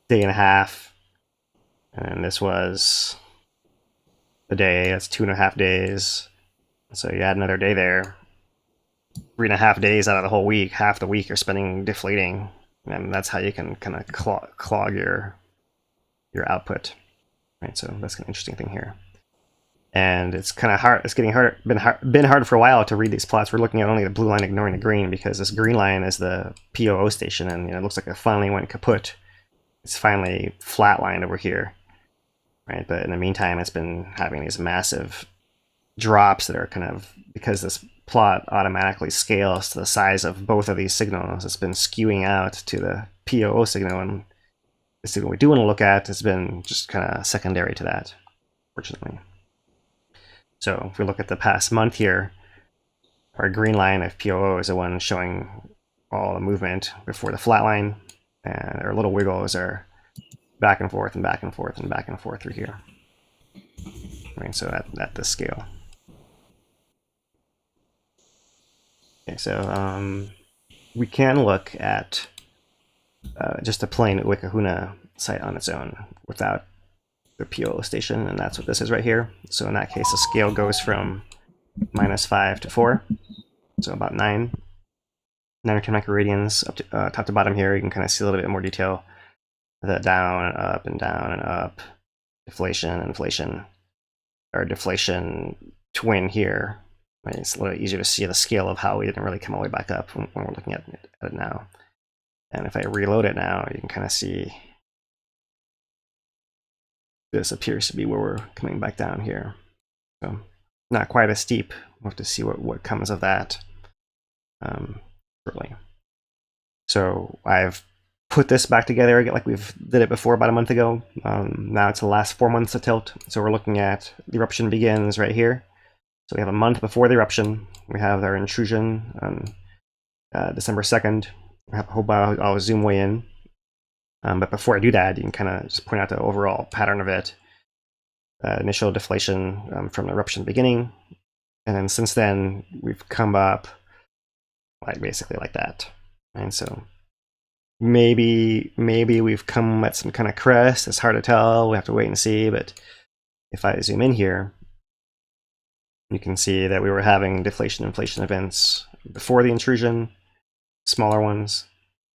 day and a half, and this was a day. That's 2.5 days. So you add another day there, 3.5 days out of the whole week, half the week you're spending deflating, and that's how you can kind of clog your output, right? So that's an interesting thing here. And it's kind of hard. It's getting harder. Been hard for a while to read these plots. We're looking at only the blue line, ignoring the green, because this green line is the POO station, and it looks like it finally went kaput. It's finally flatlined over here, right? But in the meantime, it's been having these massive drops that are kind of, because this plot automatically scales to the size of both of these signals. It's been skewing out to the POO signal, and the signal we do want to look at has been just kind of secondary to that, fortunately. So if we look at the past month here, our green line of POO is the one showing all the movement before the flat line, and our little wiggles are back and forth and back and forth and back and forth through here. Right, so at this scale. Okay, so we can look at just a plain Uekahuna site on its own without the POO station, and that's what this is right here. So in that case, the scale goes from -5 to 4, so about 9 or 10 microradians up to top to bottom here. You can kind of see a little bit more detail, the down and up and down and up, deflation, inflation, or deflation twin here. Right? It's a little easier to see the scale of how we didn't really come all the way back up when we're looking at it now. And if I reload it now, you can kind of see this appears to be where we're coming back down here. So not quite as steep. We'll have to see what comes of that shortly. So I've put this back together again like we've did it before about a month ago. Now it's the last 4 months of tilt. So we're looking at the eruption begins right here. So we have a month before the eruption. We have our intrusion on December 2nd. I hope I'll zoom way in. But before I do that, you can kind of just point out the overall pattern of it. Initial deflation from the eruption beginning. And then since then, we've come up like basically like that. And so maybe we've come at some kind of crest. It's hard to tell. We have to wait and see. But if I zoom in here, you can see that we were having deflation inflation events before the intrusion, smaller ones,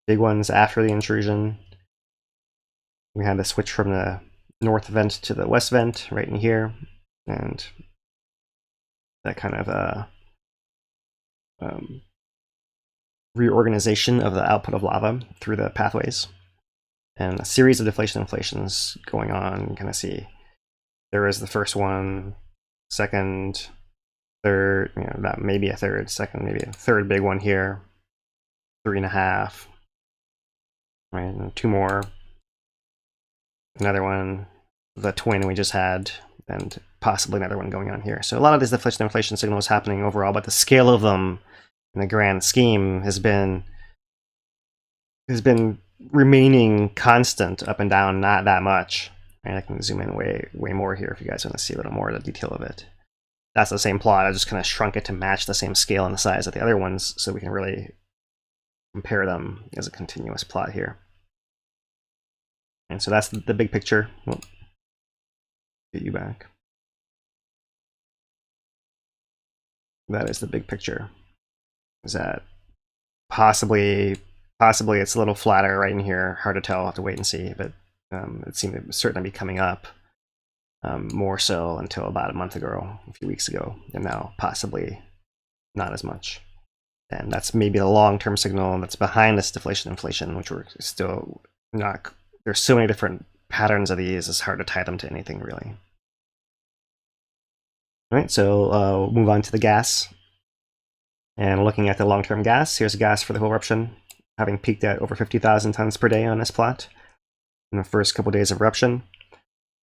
big ones after the intrusion. We had the switch from the north vent to the west vent right in here, and that kind of reorganization of the output of lava through the pathways, and a series of deflation inflations going on. You can kind of see there is the first one, second, third, maybe a third, second, maybe a third big one here, 3.5, right, and 2 more. Another one, the twin we just had, and possibly another one going on here. So a lot of this deflation inflation signal is happening overall, but the scale of them in the grand scheme has been remaining constant up and down, not that much. And I can zoom in way more here if you guys want to see a little more of the detail of it. That's the same plot. I just kind of shrunk it to match the same scale and the size of the other ones, so we can really compare them as a continuous plot here. And so that's the big picture. We'll get you back. That is the big picture. Is that possibly it's a little flatter right in here. Hard to tell. I'll have to wait and see. But it seemed to certainly be coming up more so until about a month ago, a few weeks ago, and now possibly not as much. And that's maybe the long-term signal that's behind this deflation inflation, which we're still not. There's so many different patterns of these, it's hard to tie them to anything really. All right, so we'll move on to the gas. And looking at the long-term gas, here's gas for the whole eruption, having peaked at over 50,000 tons per day on this plot in the first couple days of eruption.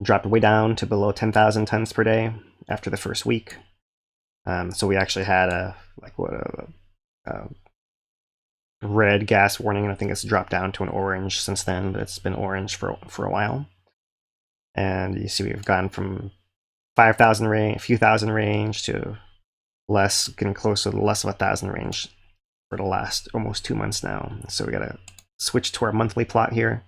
Dropped way down to below 10,000 tons per day after the first week. So we actually had a red gas warning, and I think it's dropped down to an orange since then, but it's been orange for a while. And you see we've gone from 5,000 range, a few thousand range, to less, getting closer to less of 1,000 range for the last almost 2 months now. So we got to switch to our monthly plot here,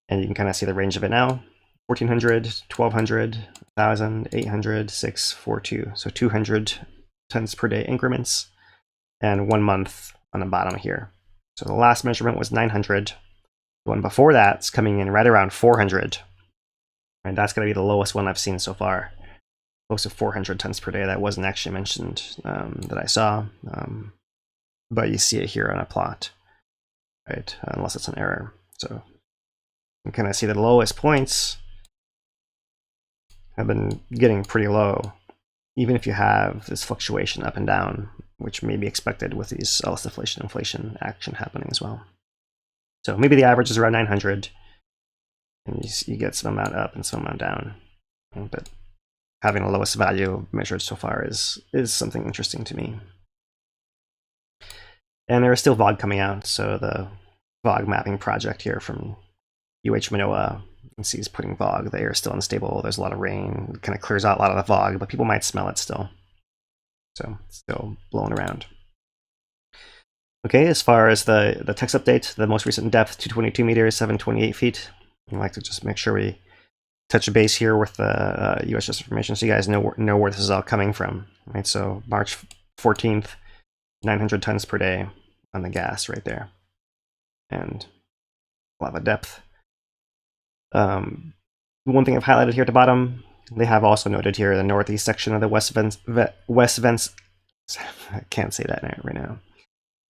and you can kind of see the range of it now. 1,400, 1,200, 1,000, 800, 6, 4, 2. So 200 tons per day increments, and 1 month on the bottom here. So the last measurement was 900. The one before that's coming in right around 400. And that's going to be the lowest one I've seen so far. Close to 400 tons per day. That wasn't actually mentioned that I saw. But you see it here on a plot, right? Unless it's an error. So you can kind of see the lowest points have been getting pretty low, even if you have this fluctuation up and down, which may be expected with these Ellis deflation inflation action happening as well. So maybe the average is around 900, and you get some amount up and some amount down. But having the lowest value measured so far is something interesting to me. And there is still VOG coming out, so the VOG mapping project here from Manoa, you can see is putting VOG. The air is still unstable. There's a lot of rain. It kind of clears out a lot of the VOG, but people might smell it still. So it's still blowing around. Okay, as far as the text update, the most recent depth, 222 meters, 728 feet. I'd like to just make sure we touch base here with the USGS information so you guys know where this is all coming from. Right, so March 14th, 900 tons per day on the gas right there. And lava depth. One thing I've highlighted here at the bottom, they have also noted here the northeast section of the west vents I can't say that right now.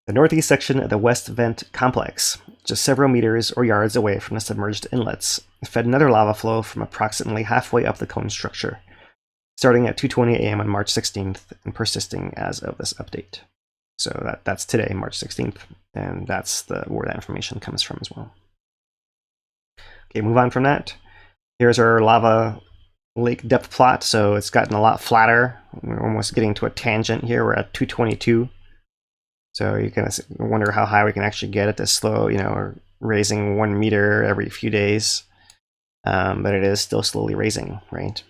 The northeast section of the west vent complex, just several meters or yards away from the submerged inlets, fed another lava flow from approximately halfway up the cone structure, starting at 2:20 a.m. on March 16th and persisting as of this update. So that's today, March 16th, and that's where that information comes from as well. Okay, move on from that. Here's our lava lake depth plot. So it's gotten a lot flatter. We're almost getting to a tangent here. We're at 222. So you can wonder how high we can actually get at this slow, we're raising 1 meter every few days. But it is still slowly raising, right?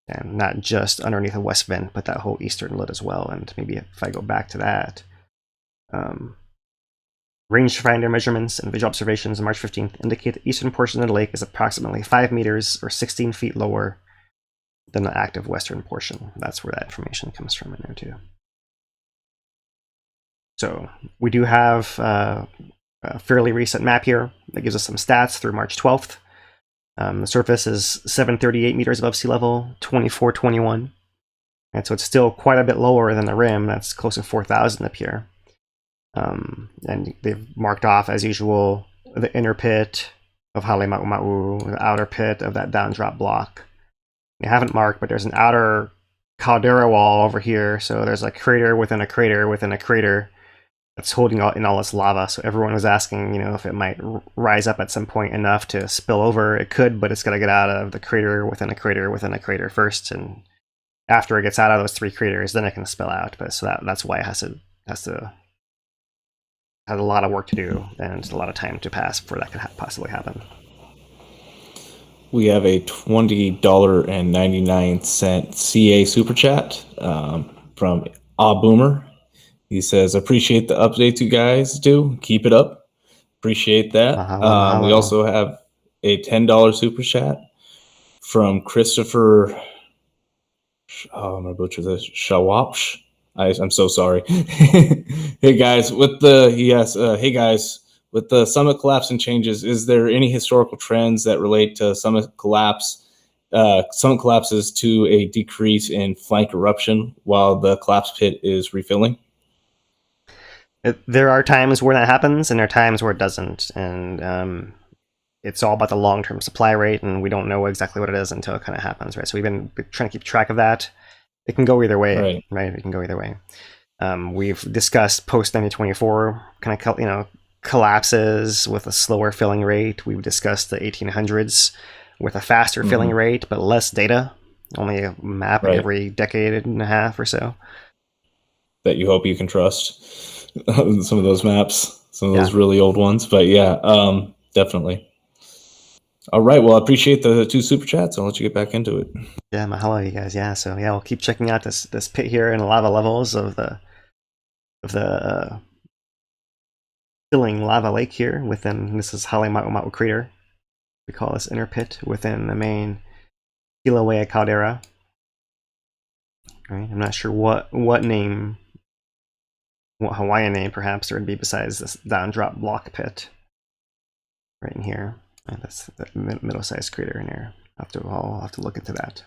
And not just underneath the west vent, but that whole eastern lid as well. And maybe if I go back to that, rangefinder measurements and visual observations on March 15th indicate the eastern portion of the lake is approximately 5 meters or 16 feet lower than the active western portion. That's where that information comes from in there too. So we do have a fairly recent map here that gives us some stats through March 12th. The surface is 738 meters above sea level, 2421. And so it's still quite a bit lower than the rim. That's close to 4,000 up here. And they've marked off, as usual, the inner pit of Halemaʻumaʻu, the outer pit of that downdrop block. They haven't marked, but there's an outer caldera wall over here. So there's a crater within a crater within a crater that's holding in all this lava. So everyone was asking, if it might rise up at some point enough to spill over. It could, but it's got to get out of the crater within a crater within a crater first, and after it gets out of those 3 craters, then it can spill out. But so that's why it has a lot of work to do and a lot of time to pass before that could possibly happen.
We have a $20.99 CA super chat from Boomer. He says, appreciate the updates you guys do. Keep it up. Appreciate that. We also have a $10 super chat from Christopher. Oh, I'm going to butcher this. Shawapsh. I'm so sorry. Hey guys, with the summit collapse and changes, is there any historical trends that relate to summit collapses to a decrease in flank eruption while the collapse pit is refilling?
There are times where that happens, and there are times where it doesn't. And it's all about the long-term supply rate, and we don't know exactly what it is until it kind of happens, right? So we've been trying to keep track of that. It can go either way, right? It can go either way. We've discussed post-1924 kind of, collapses with a slower filling rate. We've discussed the 1800s with a faster filling rate, but less data. Only a map every decade and a half or so.
That you hope you can trust. Some of those maps, some of those really old ones. But yeah, definitely. All right. Well, I appreciate the 2 super chats. I'll let you get back into it.
Yeah, mahalo, you guys. Yeah, so we'll keep checking out this pit here and the lava levels of the filling lava lake here within. This is Halemaʻumaʻu crater. We call this inner pit within the main Kīlauea caldera. Right? I'm not sure what name, what Hawaiian name perhaps there would be besides this down drop block pit right in here. And that's the middle-sized crater in here. I'll have to look into that.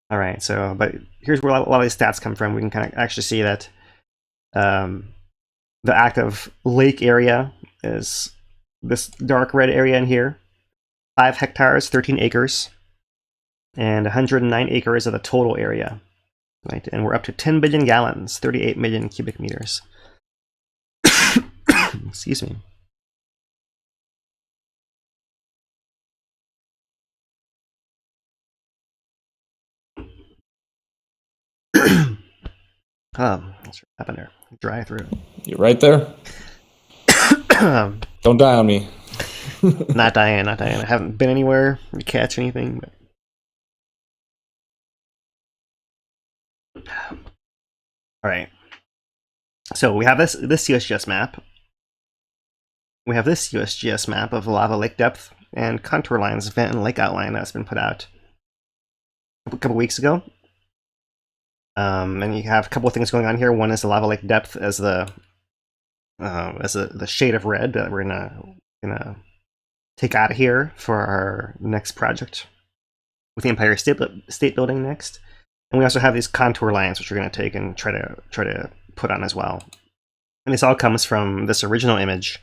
All right, so but here's where a lot of these stats come from. We can kind of actually see that the active lake area is this dark red area in here. 5 hectares, 13 acres, and 109 acres of the total area. Right, and we're up to 10 billion gallons, 38 million cubic meters. Excuse me. What's happened there? Dry through.
You're right there. Don't die on me.
Not dying. I haven't been anywhere to catch anything. But... All right. So we have this USGS map. We have this USGS map of lava lake depth and contour lines, vent and lake outline that's been put out a couple weeks ago. And you have a couple of things going on here. One is the lava lake depth as the shade of red that we're gonna take out of here for our next project with the Empire State Building next. And we also have these contour lines which we're gonna take and try to put on as well. And this all comes from this original image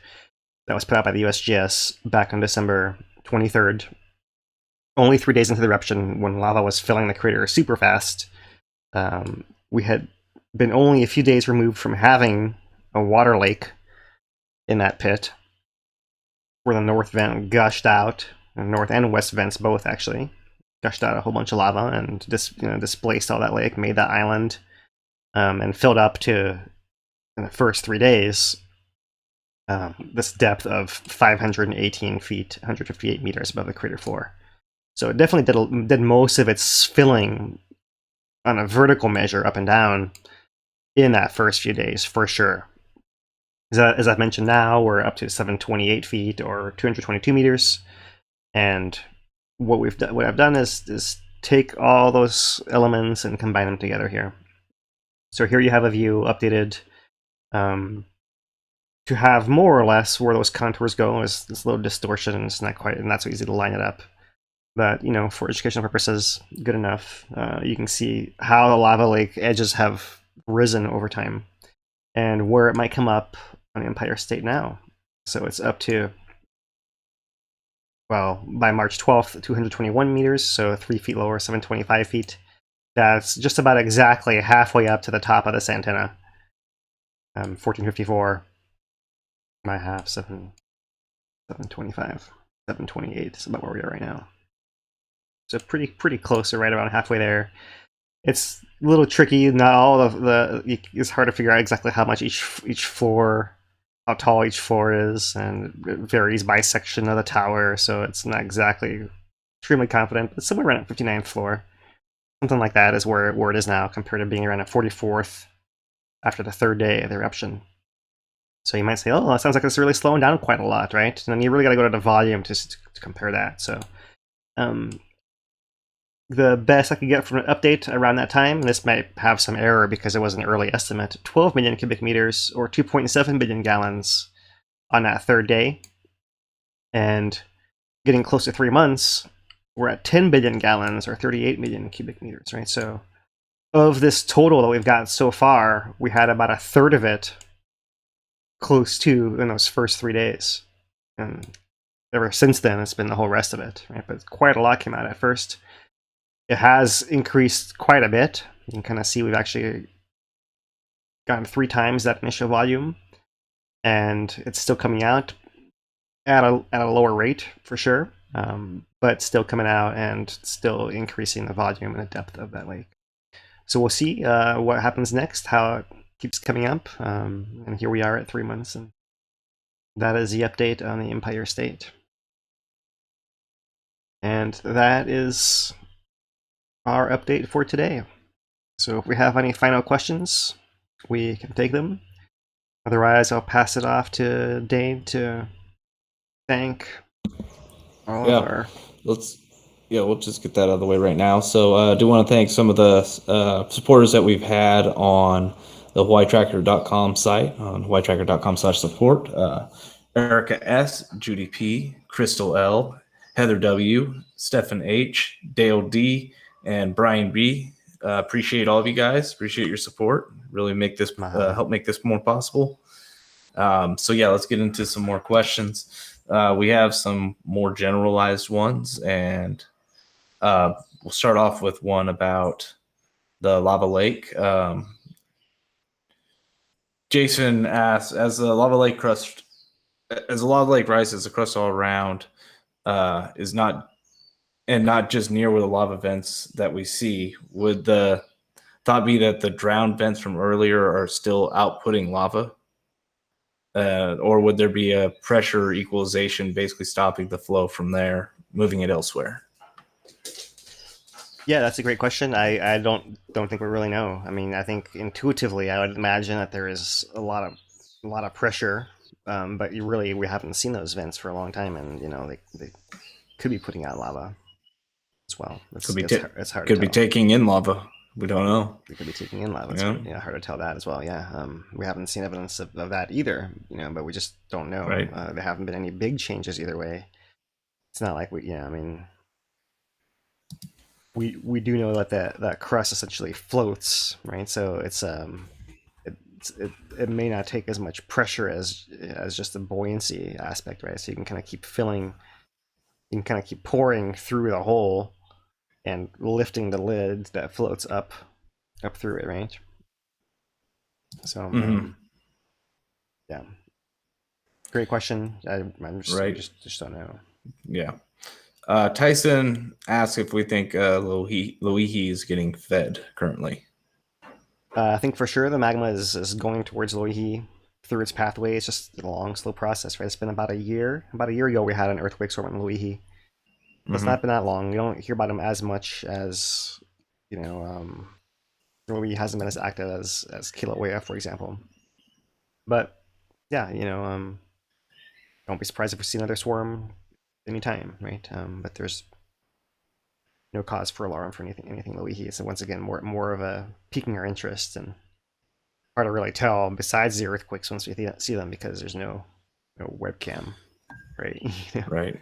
that was put out by the USGS back on December 23rd, only 3 days into the eruption when lava was filling the crater super fast. We had been only a few days removed from having a water lake in that pit where the north vent gushed out, and north and west vents both actually gushed out a whole bunch of lava and displaced all that lake, made that island, and filled up to, in the first 3 days, this depth of 518 feet, 158 meters above the crater floor. So it definitely did most of its filling on a vertical measure up and down in that first few days, for sure. As I've mentioned now, we're up to 728 feet or 222 meters. And what I've done is take all those elements and combine them together here. So here you have a view updated to have more or less where those contours go. There's this little distortion, and it's not so easy to line it up. But, for educational purposes, good enough. You can see how the lava lake edges have risen over time and where it might come up on the Empire State now. So it's up to, well, by March 12th, 221 meters, so 3 feet lower, 725 feet. That's just about exactly halfway up to the top of this antenna. 1454 by half, 725, 728 is about where we are right now. So pretty close, so right around halfway there. It's a little tricky. Not all of it's hard to figure out exactly how much each floor, how tall each floor is, and it varies by section of the tower. So it's not exactly extremely confident. But somewhere around 59th floor, something like that is where it is now, compared to being around at 44th after the 3rd day of the eruption. So you might say, oh, that sounds like it's really slowing down quite a lot, right? And then you really got to go to the volume to compare that. So. The best I could get from an update around that time, and this might have some error because it was an early estimate, 12 million cubic meters or 2.7 billion gallons on that 3rd day. And getting close to 3 months, we're at 10 billion gallons or 38 million cubic meters, right? So of this total that we've got so far, we had about a third of it close to in those first 3 days. And ever since then, it's been the whole rest of it, right? But quite a lot came out at first. It has increased quite a bit. You can kind of see we've actually gotten 3 times that initial volume, and it's still coming out at a lower rate for sure, but still coming out and still increasing the volume and the depth of that lake. So we'll see what happens next, how it keeps coming up, and here we are at 3 months, and that is the update on the Empire State. And that is our update for today. So if we have any final questions, we can take them. Otherwise, I'll pass it off to Dane to thank all of our...
Yeah, we'll just get that out of the way right now. So I do want to thank some of the supporters that we've had on the hawaiitracker.com site, on hawaiitracker.com/support. Erica S., Judy P., Crystal L., Heather W., Stephen H., Dale D., and Brian B. Appreciate all of you guys. Appreciate your support. Really make this help make this more possible. So yeah, let's get into some more questions. We have some more generalized ones, and we'll start off with one about the lava lake. Jason asks, as the lava lake rises, the crust all around is not just near where the lava vents that we see. Would the thought be that the drowned vents from earlier are still outputting lava? Or would there be a pressure equalization basically stopping the flow from there, moving it elsewhere?
Yeah, that's a great question. I don't think we really know. I mean, I think intuitively, I would imagine that there is a lot of pressure, but we haven't seen those vents for a long time, and they could be putting out lava as well. It's hard.
Could be taking in lava. We don't know.
We could be taking in lava. It's hard to tell that as well. Yeah, we haven't seen evidence of that either. But we just don't know.
Right.
There haven't been any big changes either way. It's not like I mean. We do know that that crust essentially floats, right? So it may not take as much pressure as just the buoyancy aspect, right? So you can kind of keep filling, you can kind of keep pouring through the hole and lifting the lid that floats up through it, right? So yeah, great question. I'm just don't know.
Yeah. Tyson asked if we think Loihi is getting fed currently.
I think for sure the magma is going towards Loihi through its pathway. It's just a long, slow process, right? It's been about a year. About a year ago, we had an earthquake storm in Loihi. It's not been that long. You don't hear about them as much as, Loihi hasn't been as active as Kilauea, for example. But yeah, don't be surprised if we see another swarm anytime, right? But there's no cause for alarm for anything Loihi. So once again, more of a piquing our interest, and hard to really tell besides the earthquakes once we see them because there's no webcam, right?
Right.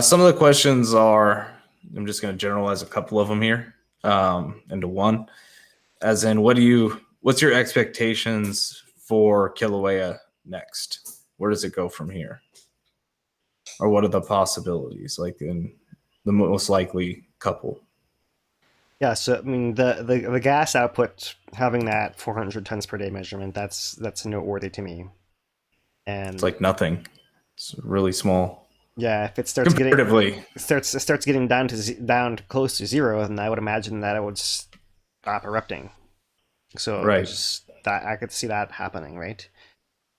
Some of the questions are, I'm just going to generalize a couple of them here into one, as in, what's your expectations for Kilauea next? Where does it go from here? Or what are the possibilities, like in the most likely couple?
Yeah, so I mean the gas output, having that 400 tons per day measurement, that's noteworthy to me. And
it's like nothing. It's really small.
Yeah, if it starts
comparatively,
starts getting down to close to zero, then I would imagine that it would stop erupting. So
right,
that I could see that happening, right?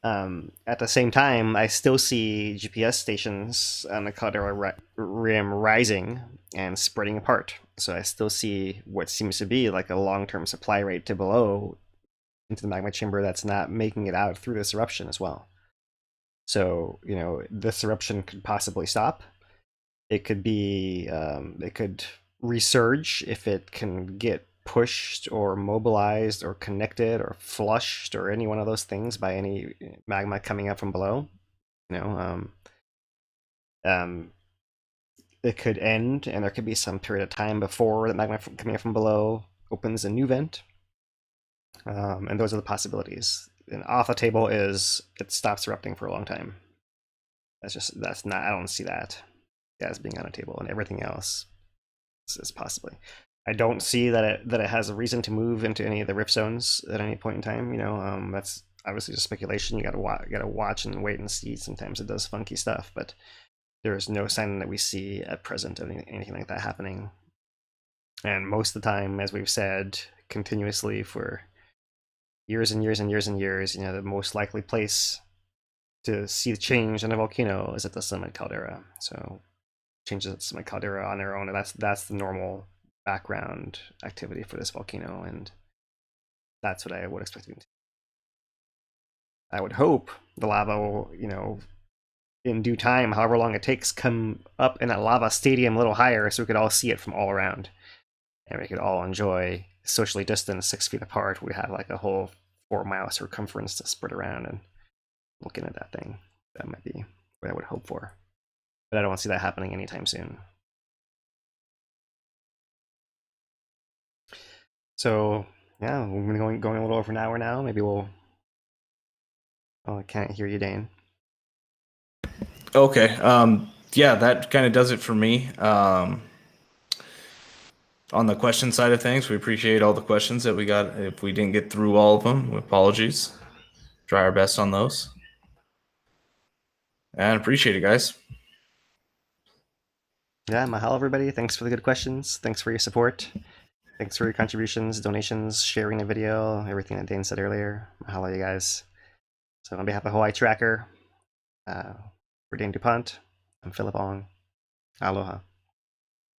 At the same time, I still see GPS stations on the Caldera rim rising and spreading apart. So I still see what seems to be like a long-term supply rate to below into the magma chamber that's not making it out through this eruption as well. So, this eruption could possibly stop. It could be, it could resurge if it can get pushed or mobilized or connected or flushed or any one of those things by any magma coming up from below. It could end, and there could be some period of time before the magma coming up from below opens a new vent. And those are the possibilities. And off the table is it stops erupting for a long time. That's not, I don't see that as being on a table, and everything else is possibly. I don't see that it has a reason to move into any of the rift zones at any point in time. That's obviously just speculation. You gotta watch and wait and see. Sometimes it does funky stuff, but there's no sign that we see at present of anything like that happening. And most of the time, as we've said continuously for years and years and years and years, the most likely place to see the change in a volcano is at the summit caldera. So changes at the summit caldera on their own, and that's the normal background activity for this volcano, and that's what I would expect it to. I would hope the lava will, in due time, however long it takes, come up in that lava stadium a little higher so we could all see it from all around. And we could all enjoy, socially distanced 6 feet apart. We have like a whole 4-mile circumference to spread around and looking at that thing. That might be what I would hope for. But I don't see that happening anytime soon. So, yeah, we've been going a little over an hour now. Maybe we'll... Oh, I can't hear you, Dane.
Okay. Yeah, that kind of does it for me. On the question side of things, we appreciate all the questions that we got. If we didn't get through all of them, apologies. Try our best on those. And appreciate it, guys.
Yeah, mahalo everybody. Thanks for the good questions. Thanks for your support. Thanks for your contributions, donations, sharing the video, everything that Dane said earlier. Mahalo, you guys. So on behalf of Hawaii Tracker, for Dane DuPont, I'm Philip Ong. Aloha.